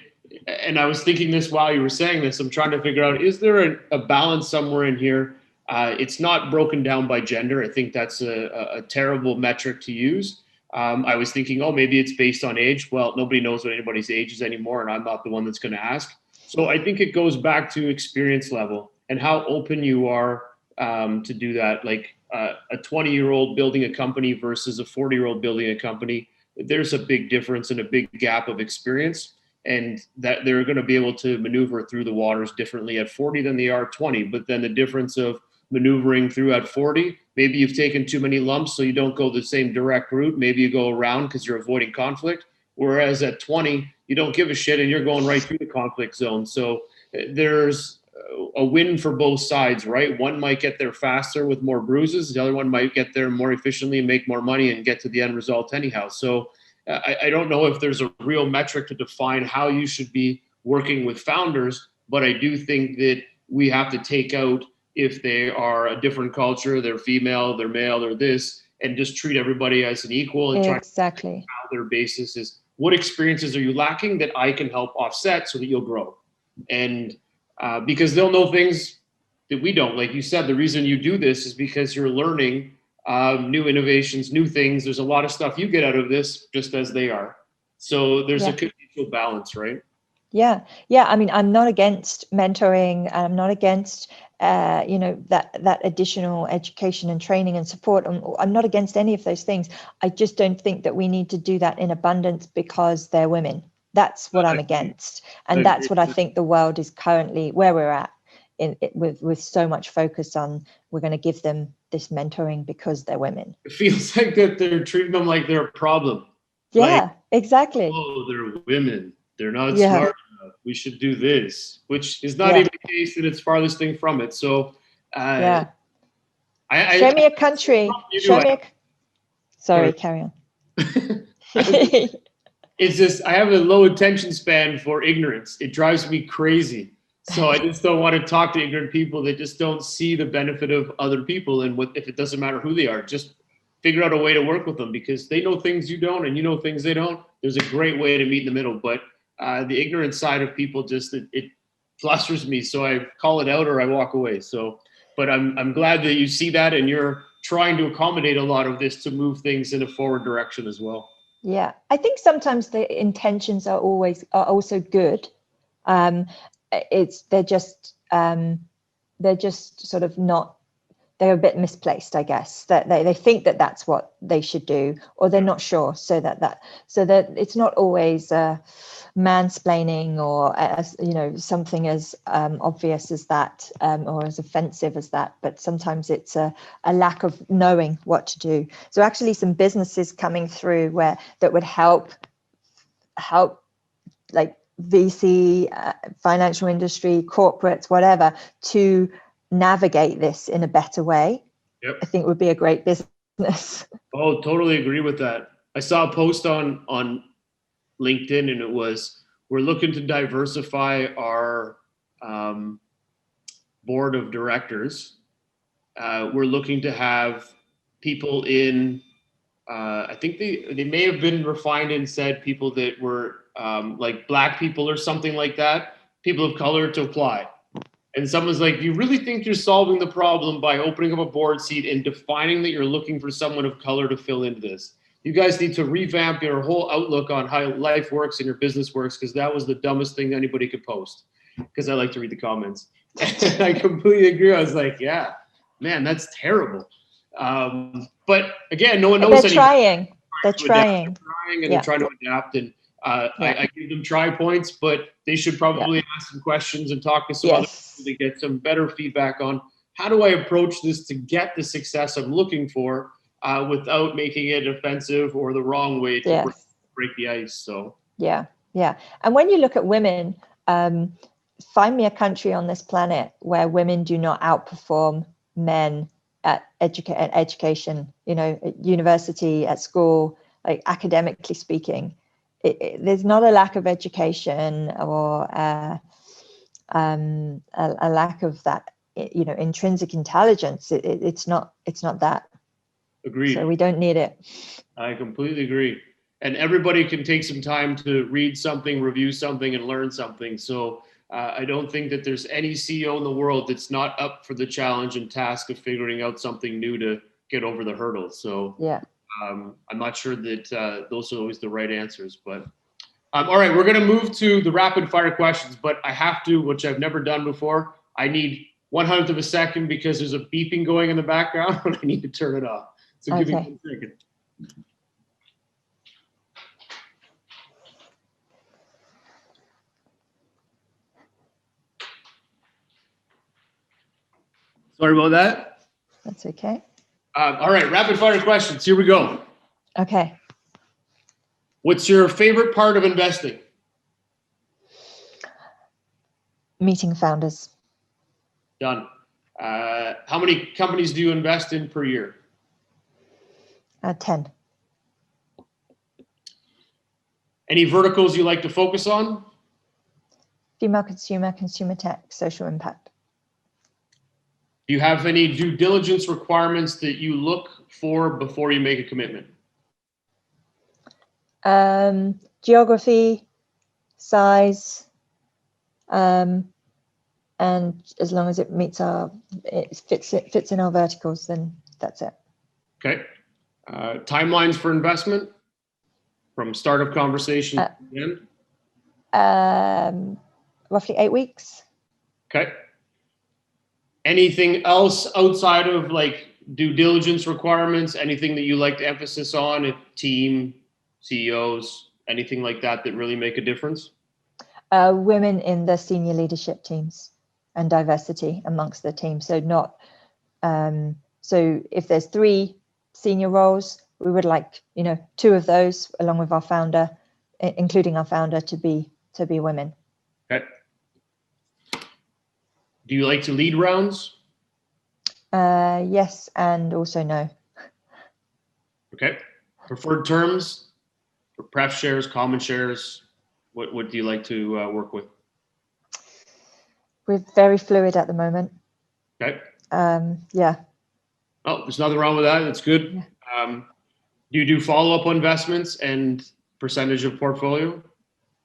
and I was thinking this while you were saying this, I'm trying to figure out, is there a balance somewhere in here? It's not broken down by gender. I think that's a terrible metric to use. I was thinking, oh, maybe it's based on age. Well, nobody knows what anybody's age is anymore, and I'm not the one that's going to ask. So I think it goes back to experience level and how open you are to do that. Like a 20-year-old building a company versus a 40-year-old building a company, there's a big difference and a big gap of experience, and that they're going to be able to maneuver through the waters differently at 40 than they are 20. But then the difference of maneuvering through at 40, maybe you've taken too many lumps, so you don't go the same direct route. Maybe you go around because you're avoiding conflict. Whereas at 20, you don't give a shit and you're going right through the conflict zone. So there's a win for both sides, right? One might get there faster with more bruises. The other one might get there more efficiently and make more money and get to the end result anyhow. So I don't know if there's a real metric to define how you should be working with founders, but I do think that we have to take out if they are a different culture, they're female, they're male, they're this, and just treat everybody as an equal and try to figure out how their basis is. What experiences are you lacking that I can help offset so that you'll grow? And because they'll know things that we don't. Like you said, the reason you do this is because you're learning new innovations, new things. There's a lot of stuff you get out of this just as they are. So there's a mutual balance, right? Yeah. I mean, I'm not against mentoring. I'm not against, that additional education and training and support. I'm not against any of those things. I just don't think that we need to do that in abundance because they're women. That's what I'm against. And that's what I think the world is currently where we're at with so much focus on, we're going to give them this mentoring because they're women. It feels like that they're treating them like they're a problem. Yeah, like, exactly. Oh, they're women. They're not smart enough. We should do this, which is not even the case, and it's farthest thing from it. So, show me a country. Sorry, carry on. It's just, I have a low attention span for ignorance. It drives me crazy. So I just don't want to talk to ignorant people that just don't see the benefit of other people. And if it doesn't matter who they are, just figure out a way to work with them because they know things you don't and you know things they don't. There's a great way to meet in the middle. But the ignorant side of people just, it flusters me. So I call it out or I walk away. So, but I'm glad that you see that and you're trying to accommodate a lot of this to move things in a forward direction as well. Yeah, I think sometimes the intentions are also good. They're just sort of not. They're a bit misplaced, I guess. That they think that that's what they should do, or they're not sure. So that it's not always mansplaining or something as obvious as that or as offensive as that. But sometimes it's a lack of knowing what to do. So actually, some businesses coming through that would help like VC, financial industry, corporates, whatever, to navigate this in a better way, Yep. I think would be a great business. Oh, totally agree with that. I saw a post on LinkedIn, and it was, we're looking to diversify our board of directors. We're looking to have people in, I think they may have been refined and said people that were like Black people or something like that, people of color to apply. And someone's like, do you really think you're solving the problem by opening up a board seat and defining that you're looking for someone of color to fill into this? You guys need to revamp your whole outlook on how life works and your business works, because that was the dumbest thing anybody could post. Because I like to read the comments. And I completely agree. I was like, yeah, man, that's terrible. But again, no one knows. They're trying. They're trying. And they're trying to adapt. And I give them try points, but they should probably ask some questions and talk to some other people to get some better feedback on how do I approach this to get the success I'm looking for without making it offensive or the wrong way to break the ice. So yeah. And when you look at women, find me a country on this planet where women do not outperform men at education, at university, at school, like academically speaking. There's not a lack of education or a lack of that, intrinsic intelligence. It's not that. Agreed. So we don't need it. I completely agree. And everybody can take some time to read something, review something, and learn something. So I don't think that there's any CEO in the world that's not up for the challenge and task of figuring out something new to get over the hurdles. So I'm not sure that those are always the right answers. But all right, we're going to move to the rapid fire questions. But I have to, which I've never done before, I need 1/100 of a second because there's a beeping going in the background and I need to turn it off. So give me 1 second. Sorry about that. That's okay. All right, rapid fire questions. Here we go. Okay. What's your favorite part of investing? Meeting founders. Done. How many companies do you invest in per year? 10. Any verticals you like to focus on? Female consumer, consumer tech, social impact. Do you have any due diligence requirements that you look for before you make a commitment? Geography, size, and as long as it fits in our verticals, then that's it. Okay. Timelines for investment from start of conversation to the end? Roughly 8 weeks. Okay. Anything else outside of like due diligence requirements? Anything that you like to emphasis on, a team, CEOs, anything like that that really make a difference? Women in the senior leadership teams and diversity amongst the team. So not so if there's 3 senior roles, we would like 2 of those along with our founder, including our founder, to be women. Okay. Do you like to lead rounds? Yes, and also no. Okay. Preferred terms for pref shares, common shares. What do you like to work with? We're very fluid at the moment. Okay. Yeah. Oh, there's nothing wrong with that. That's good. Yeah. Do you do follow-up on investments and percentage of portfolio?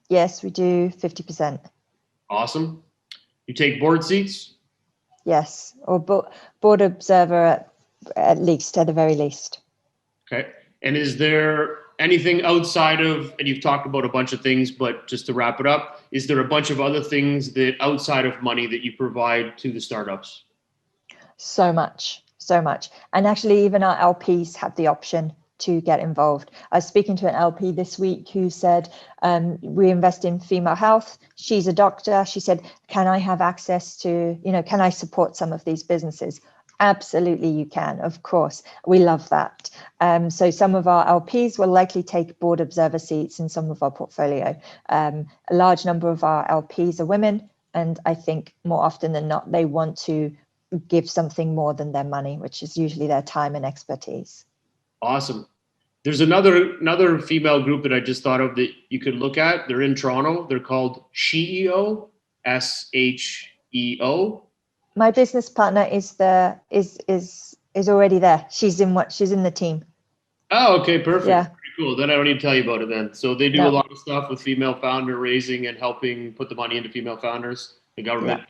Yes, we do 50%. Awesome. You take board seats? Yes, or board observer at the very least. Okay. And is there anything outside of, and you've talked about a bunch of things, but just to wrap it up, is there a bunch of other things that outside of money that you provide to the startups? So much. And actually even our LPs have the option to get involved. I was speaking to an LP this week who said, we invest in female health. She's a doctor. She said, can I have access to, can I support some of these businesses? Absolutely, you can. Of course, we love that. So some of our LPs will likely take board observer seats in some of our portfolio. A large number of our LPs are women, and I think more often than not, they want to give something more than their money, which is usually their time and expertise. Awesome. There's another female group that I just thought of that you could look at. They're in Toronto. They're called SHEO, SHEO. My business partner is already there. She's in the team. Oh, okay, perfect. Yeah. Pretty cool. Then I don't need to tell you about it then. So they do a lot of stuff with female founder raising and helping put the money into female founders, the government,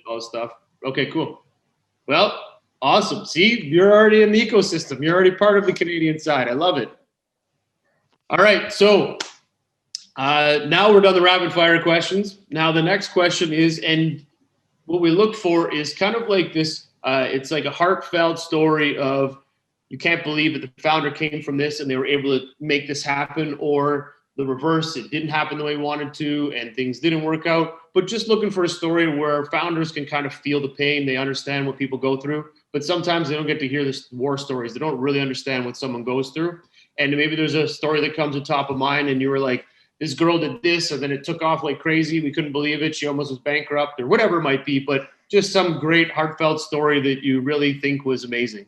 all this stuff. Okay, cool. Well, awesome. See, you're already in the ecosystem. You're already part of the Canadian side. I love it. All right, so now we're done the rapid fire questions. Now the next question is, and what we look for is kind of like this, it's like a heartfelt story of, you can't believe that the founder came from this and they were able to make this happen, or the reverse, it didn't happen the way we wanted to and things didn't work out. But just looking for a story where founders can kind of feel the pain, they understand what people go through, but sometimes they don't get to hear the war stories. They don't really understand what someone goes through. And maybe there's a story that comes to top of mind and you were like, this girl did this, and then it took off like crazy. We couldn't believe it. She almost was bankrupt, or whatever it might be, but just some great heartfelt story that you really think was amazing.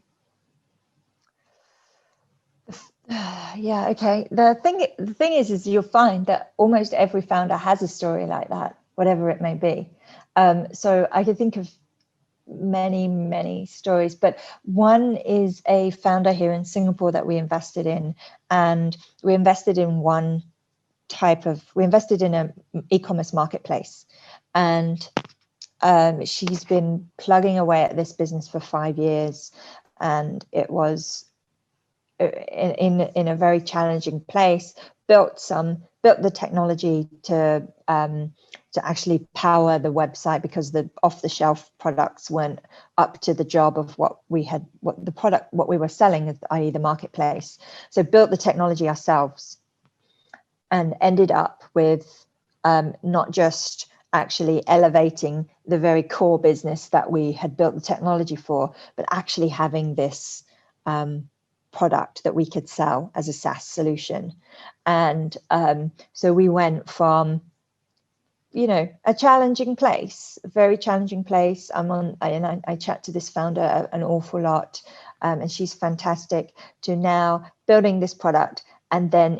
Yeah, okay. The thing is you'll find that almost every founder has a story like that, whatever it may be. So I could think of many stories, but one is a founder here in Singapore that we invested in, and we invested in an e-commerce marketplace, and she's been plugging away at this business for 5 years, and it was in a very challenging place. Built the technology to actually power the website, because the off-the-shelf products weren't up to the job of what we were selling, i.e. the marketplace. So built the technology ourselves, and ended up with not just actually elevating the very core business that we had built the technology for, but actually having this product that we could sell as a SaaS solution. And so we went from, a challenging place, a very challenging place. I chat to this founder an awful lot, and she's fantastic, to now building this product. And then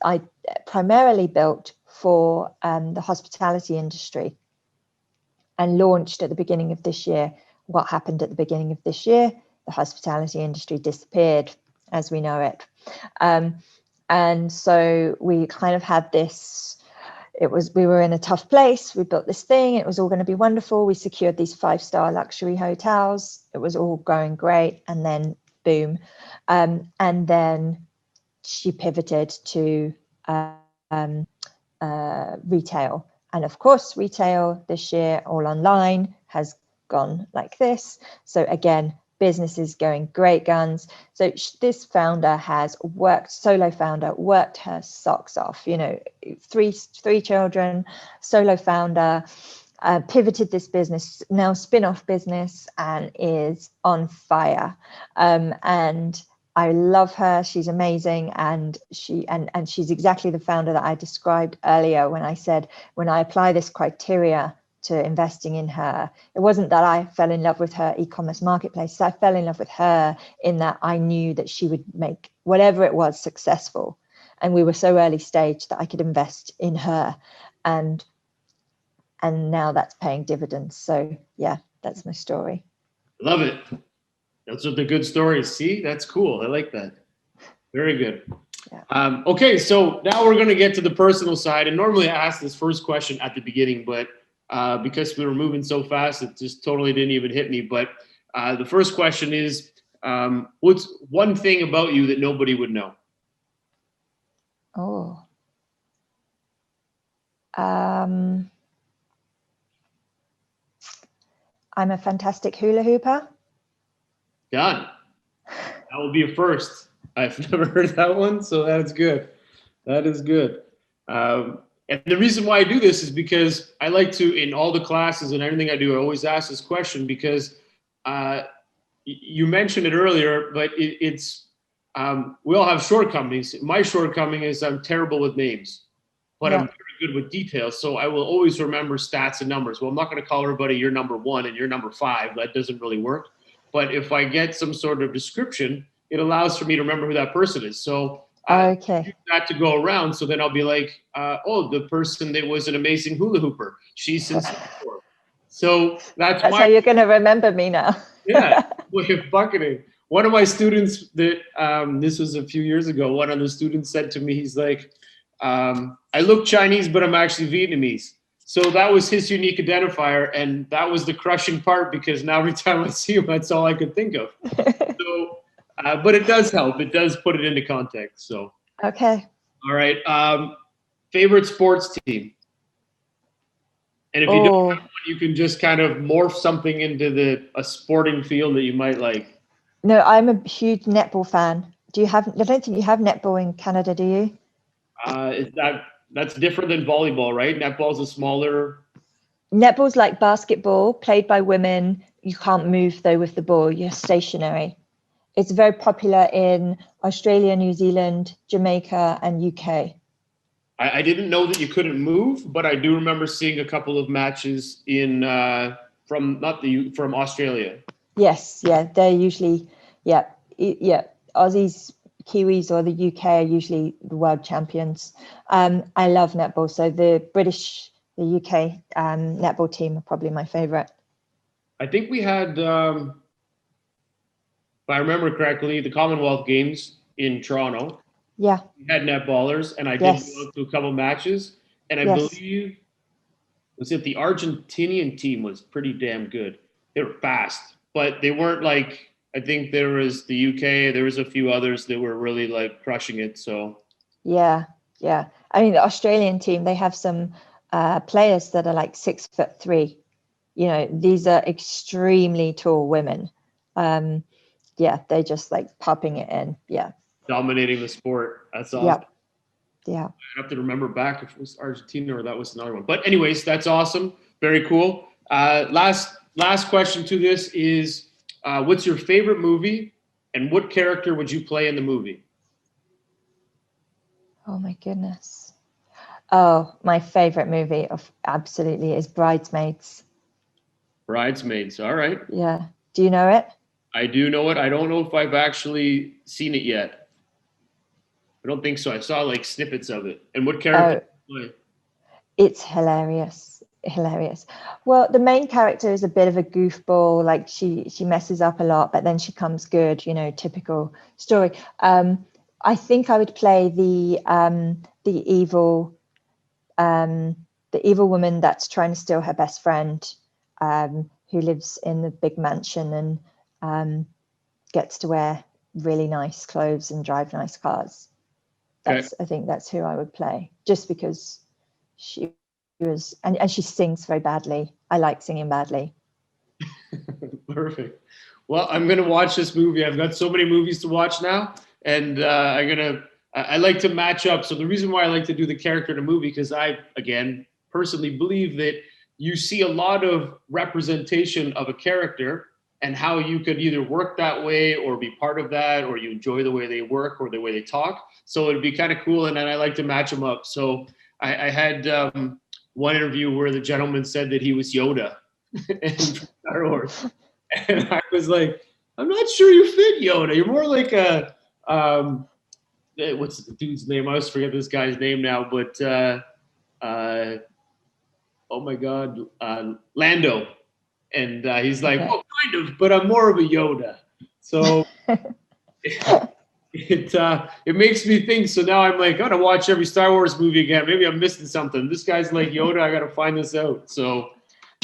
I primarily built for the hospitality industry, and launched at the beginning of this year. What happened at the beginning of this year? The hospitality industry disappeared as we know it. And so we kind of had this, we were in a tough place. We built this thing. It was all going to be wonderful. We secured these 5-star luxury hotels. It was all going great. And then boom. And then she pivoted to retail. And of course, retail this year, all online, has gone like this. So again, business is going great guns. So this founder has solo founder, worked her socks off, three children, solo founder, pivoted this business, now spin-off business, and is on fire. And I love her. She's amazing. And she's exactly the founder that I described earlier when I said, when I apply this criteria to investing in her, it wasn't that I fell in love with her e-commerce marketplace. I fell in love with her in that I knew that she would make whatever it was successful. And we were so early stage that I could invest in her. And now that's paying dividends. So yeah, that's my story. Love it. Those are the good stories. See, that's cool. I like that. Very good. Yeah. Okay, so now we're going to get to the personal side. And normally I ask this first question at the beginning, but because we were moving so fast, it just totally didn't even hit me. But the first question is, what's one thing about you that nobody would know? Oh. I'm a fantastic hula hooper. Done. That will be a first. I've never heard that one, so that's good. That is good. And the reason why I do this is because I like to, in all the classes and everything I do, I always ask this question, because you mentioned it earlier, but it's we all have shortcomings. My shortcoming is I'm terrible with names, but I'm very good with details. So I will always remember stats and numbers. Well, I'm not going to call everybody you're number 1 and you're number 5. That doesn't really work. But if I get some sort of description, it allows for me to remember who that person is. So use that to go around. So then I'll be like, oh, the person that was an amazing hula hooper. She's in Singapore. So that's how you're going to remember me now. Yeah, way of bucketing. One of my students that this was a few years ago, one of the students said to me, he's like, I look Chinese, but I'm actually Vietnamese. So that was his unique identifier. And that was the crushing part because now every time I see him, that's all I could think of. So, but it does help. It does put it into context. So, okay. All right. Favorite sports team? And if you don't have one, you can just kind of morph something into a sporting field that you might like. No, I'm a huge netball fan. I don't think you have netball in Canada, do you? That's different than volleyball, right? Netball's a smaller. Netball's like basketball, played by women. You can't move though with the ball. You're stationary. It's very popular in Australia, New Zealand, Jamaica, and UK. I didn't know that you couldn't move, but I do remember seeing a couple of matches from Australia. Yes, yeah, they're usually Aussies, Kiwis, or the UK are usually the world champions. I love netball, so the UK netball team are probably my favorite. I think we had, if I remember correctly, the Commonwealth Games in Toronto. Yeah. We had netballers, and I did go to a couple matches, and I believe, was it the Argentinian team was pretty damn good. They were fast, but they weren't like, I think there was the UK, there was a few others that were really like crushing it. So yeah. I mean, the Australian team, they have some players that are like 6'3". You know, these are extremely tall women. They're just like popping it in. Yeah. Dominating the sport. That's awesome. Yeah. I have to remember back if it was Argentina or that was another one. But anyways, that's awesome. Very cool. Last question to this is, what's your favorite movie and what character would you play in the movie? Oh my goodness. Oh, my favorite movie absolutely is Bridesmaids. Bridesmaids. All right. Yeah. Do you know it? I do know it. I don't know if I've actually seen it yet. I don't think so. I saw like snippets of it. And what character do you play? It's hilarious. Well, the main character is a bit of a goofball. Like she messes up a lot, but then she comes good. You know, typical story. I think I would play the evil woman that's trying to steal her best friend, who lives in the big mansion and gets to wear really nice clothes and drive nice cars. I think that's who I would play, just because she was, and she sings very badly. I like singing badly. Perfect. Well, I'm going to watch this movie. I've got so many movies to watch now, and I like to match up. So the reason why I like to do the character in a movie, because I, again, personally believe that you see a lot of representation of a character and how you could either work that way or be part of that, or you enjoy the way they work or the way they talk. So it'd be kind of cool. And then I like to match them up. So I had one interview where the gentleman said that he was Yoda in Star Wars. And I was like, I'm not sure you fit Yoda. You're more like what's the dude's name? I always forget this guy's name now, but oh my God, Lando. And he's like, well, kind of, but I'm more of a Yoda. So it makes me think. So now I'm like, I gotta watch every Star Wars movie again. Maybe I'm missing something. This guy's like Yoda. I gotta find this out. So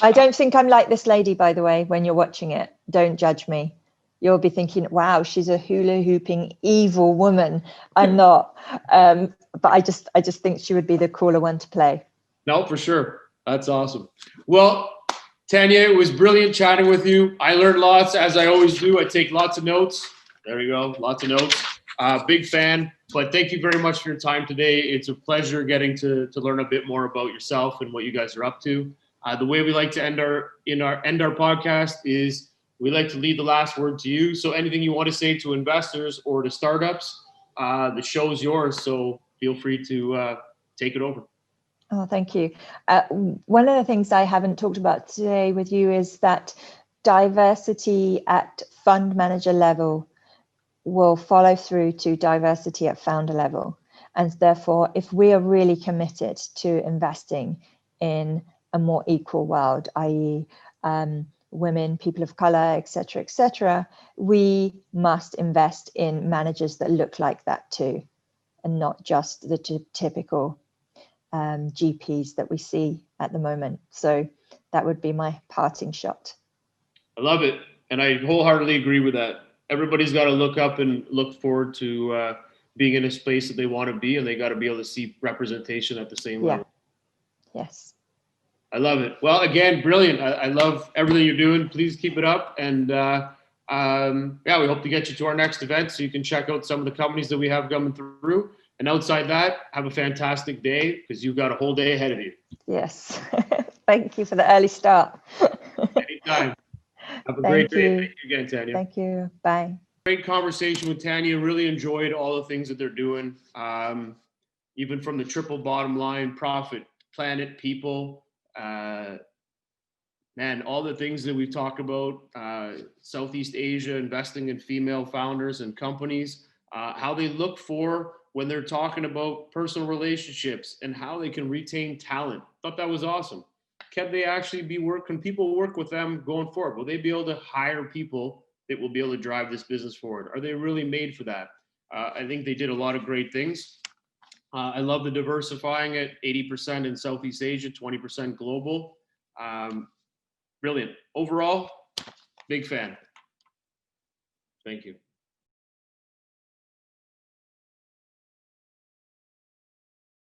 I don't think I'm like this lady, by the way. When you're watching it, don't judge me. You'll be thinking, wow, she's a hula hooping evil woman. I'm not. But I just think she would be the cooler one to play. No, for sure. That's awesome. Well, Tanya, it was brilliant chatting with you. I learned lots, as I always do. I take lots of notes. There we go. Lots of notes. Big fan. But thank you very much for your time today. It's a pleasure getting to learn a bit more about yourself and what you guys are up to. The way we like to end our podcast is we like to leave the last word to you. So anything you want to say to investors or to startups, the show is yours. So feel free to take it over. Oh, thank you. One of the things I haven't talked about today with you is that diversity at fund manager level will follow through to diversity at founder level. And therefore, if we are really committed to investing in a more equal world, i.e. women, people of color, etc., we must invest in managers that look like that too, and not just the typical GPs that we see at the moment. So that would be my parting shot. I love it. And I wholeheartedly agree with that. Everybody's got to look up and look forward to being in a space that they want to be, and they got to be able to see representation at the same level. Yes. I love it. Well, again, brilliant. I love everything you're doing. Please keep it up. And yeah, we hope to get you to our next event so you can check out some of the companies that we have coming through. And outside that, have a fantastic day because you've got a whole day ahead of you. Yes. Thank you for the early start. Anytime. Have a great day. Thank you again, Tanya. Thank you. Bye. Great conversation with Tanya. Really enjoyed all the things that they're doing. Even from the triple bottom line, profit, planet, people, man, all the things that we've talked about, Southeast Asia, investing in female founders and companies, how they look for when they're talking about personal relationships and how they can retain talent. Thought that was awesome. Can they actually can people work with them going forward? Will they be able to hire people that will be able to drive this business forward? Are they really made for that? I think they did a lot of great things. I love the diversifying it, 80% in Southeast Asia, 20% global. Brilliant. Overall, big fan. Thank you.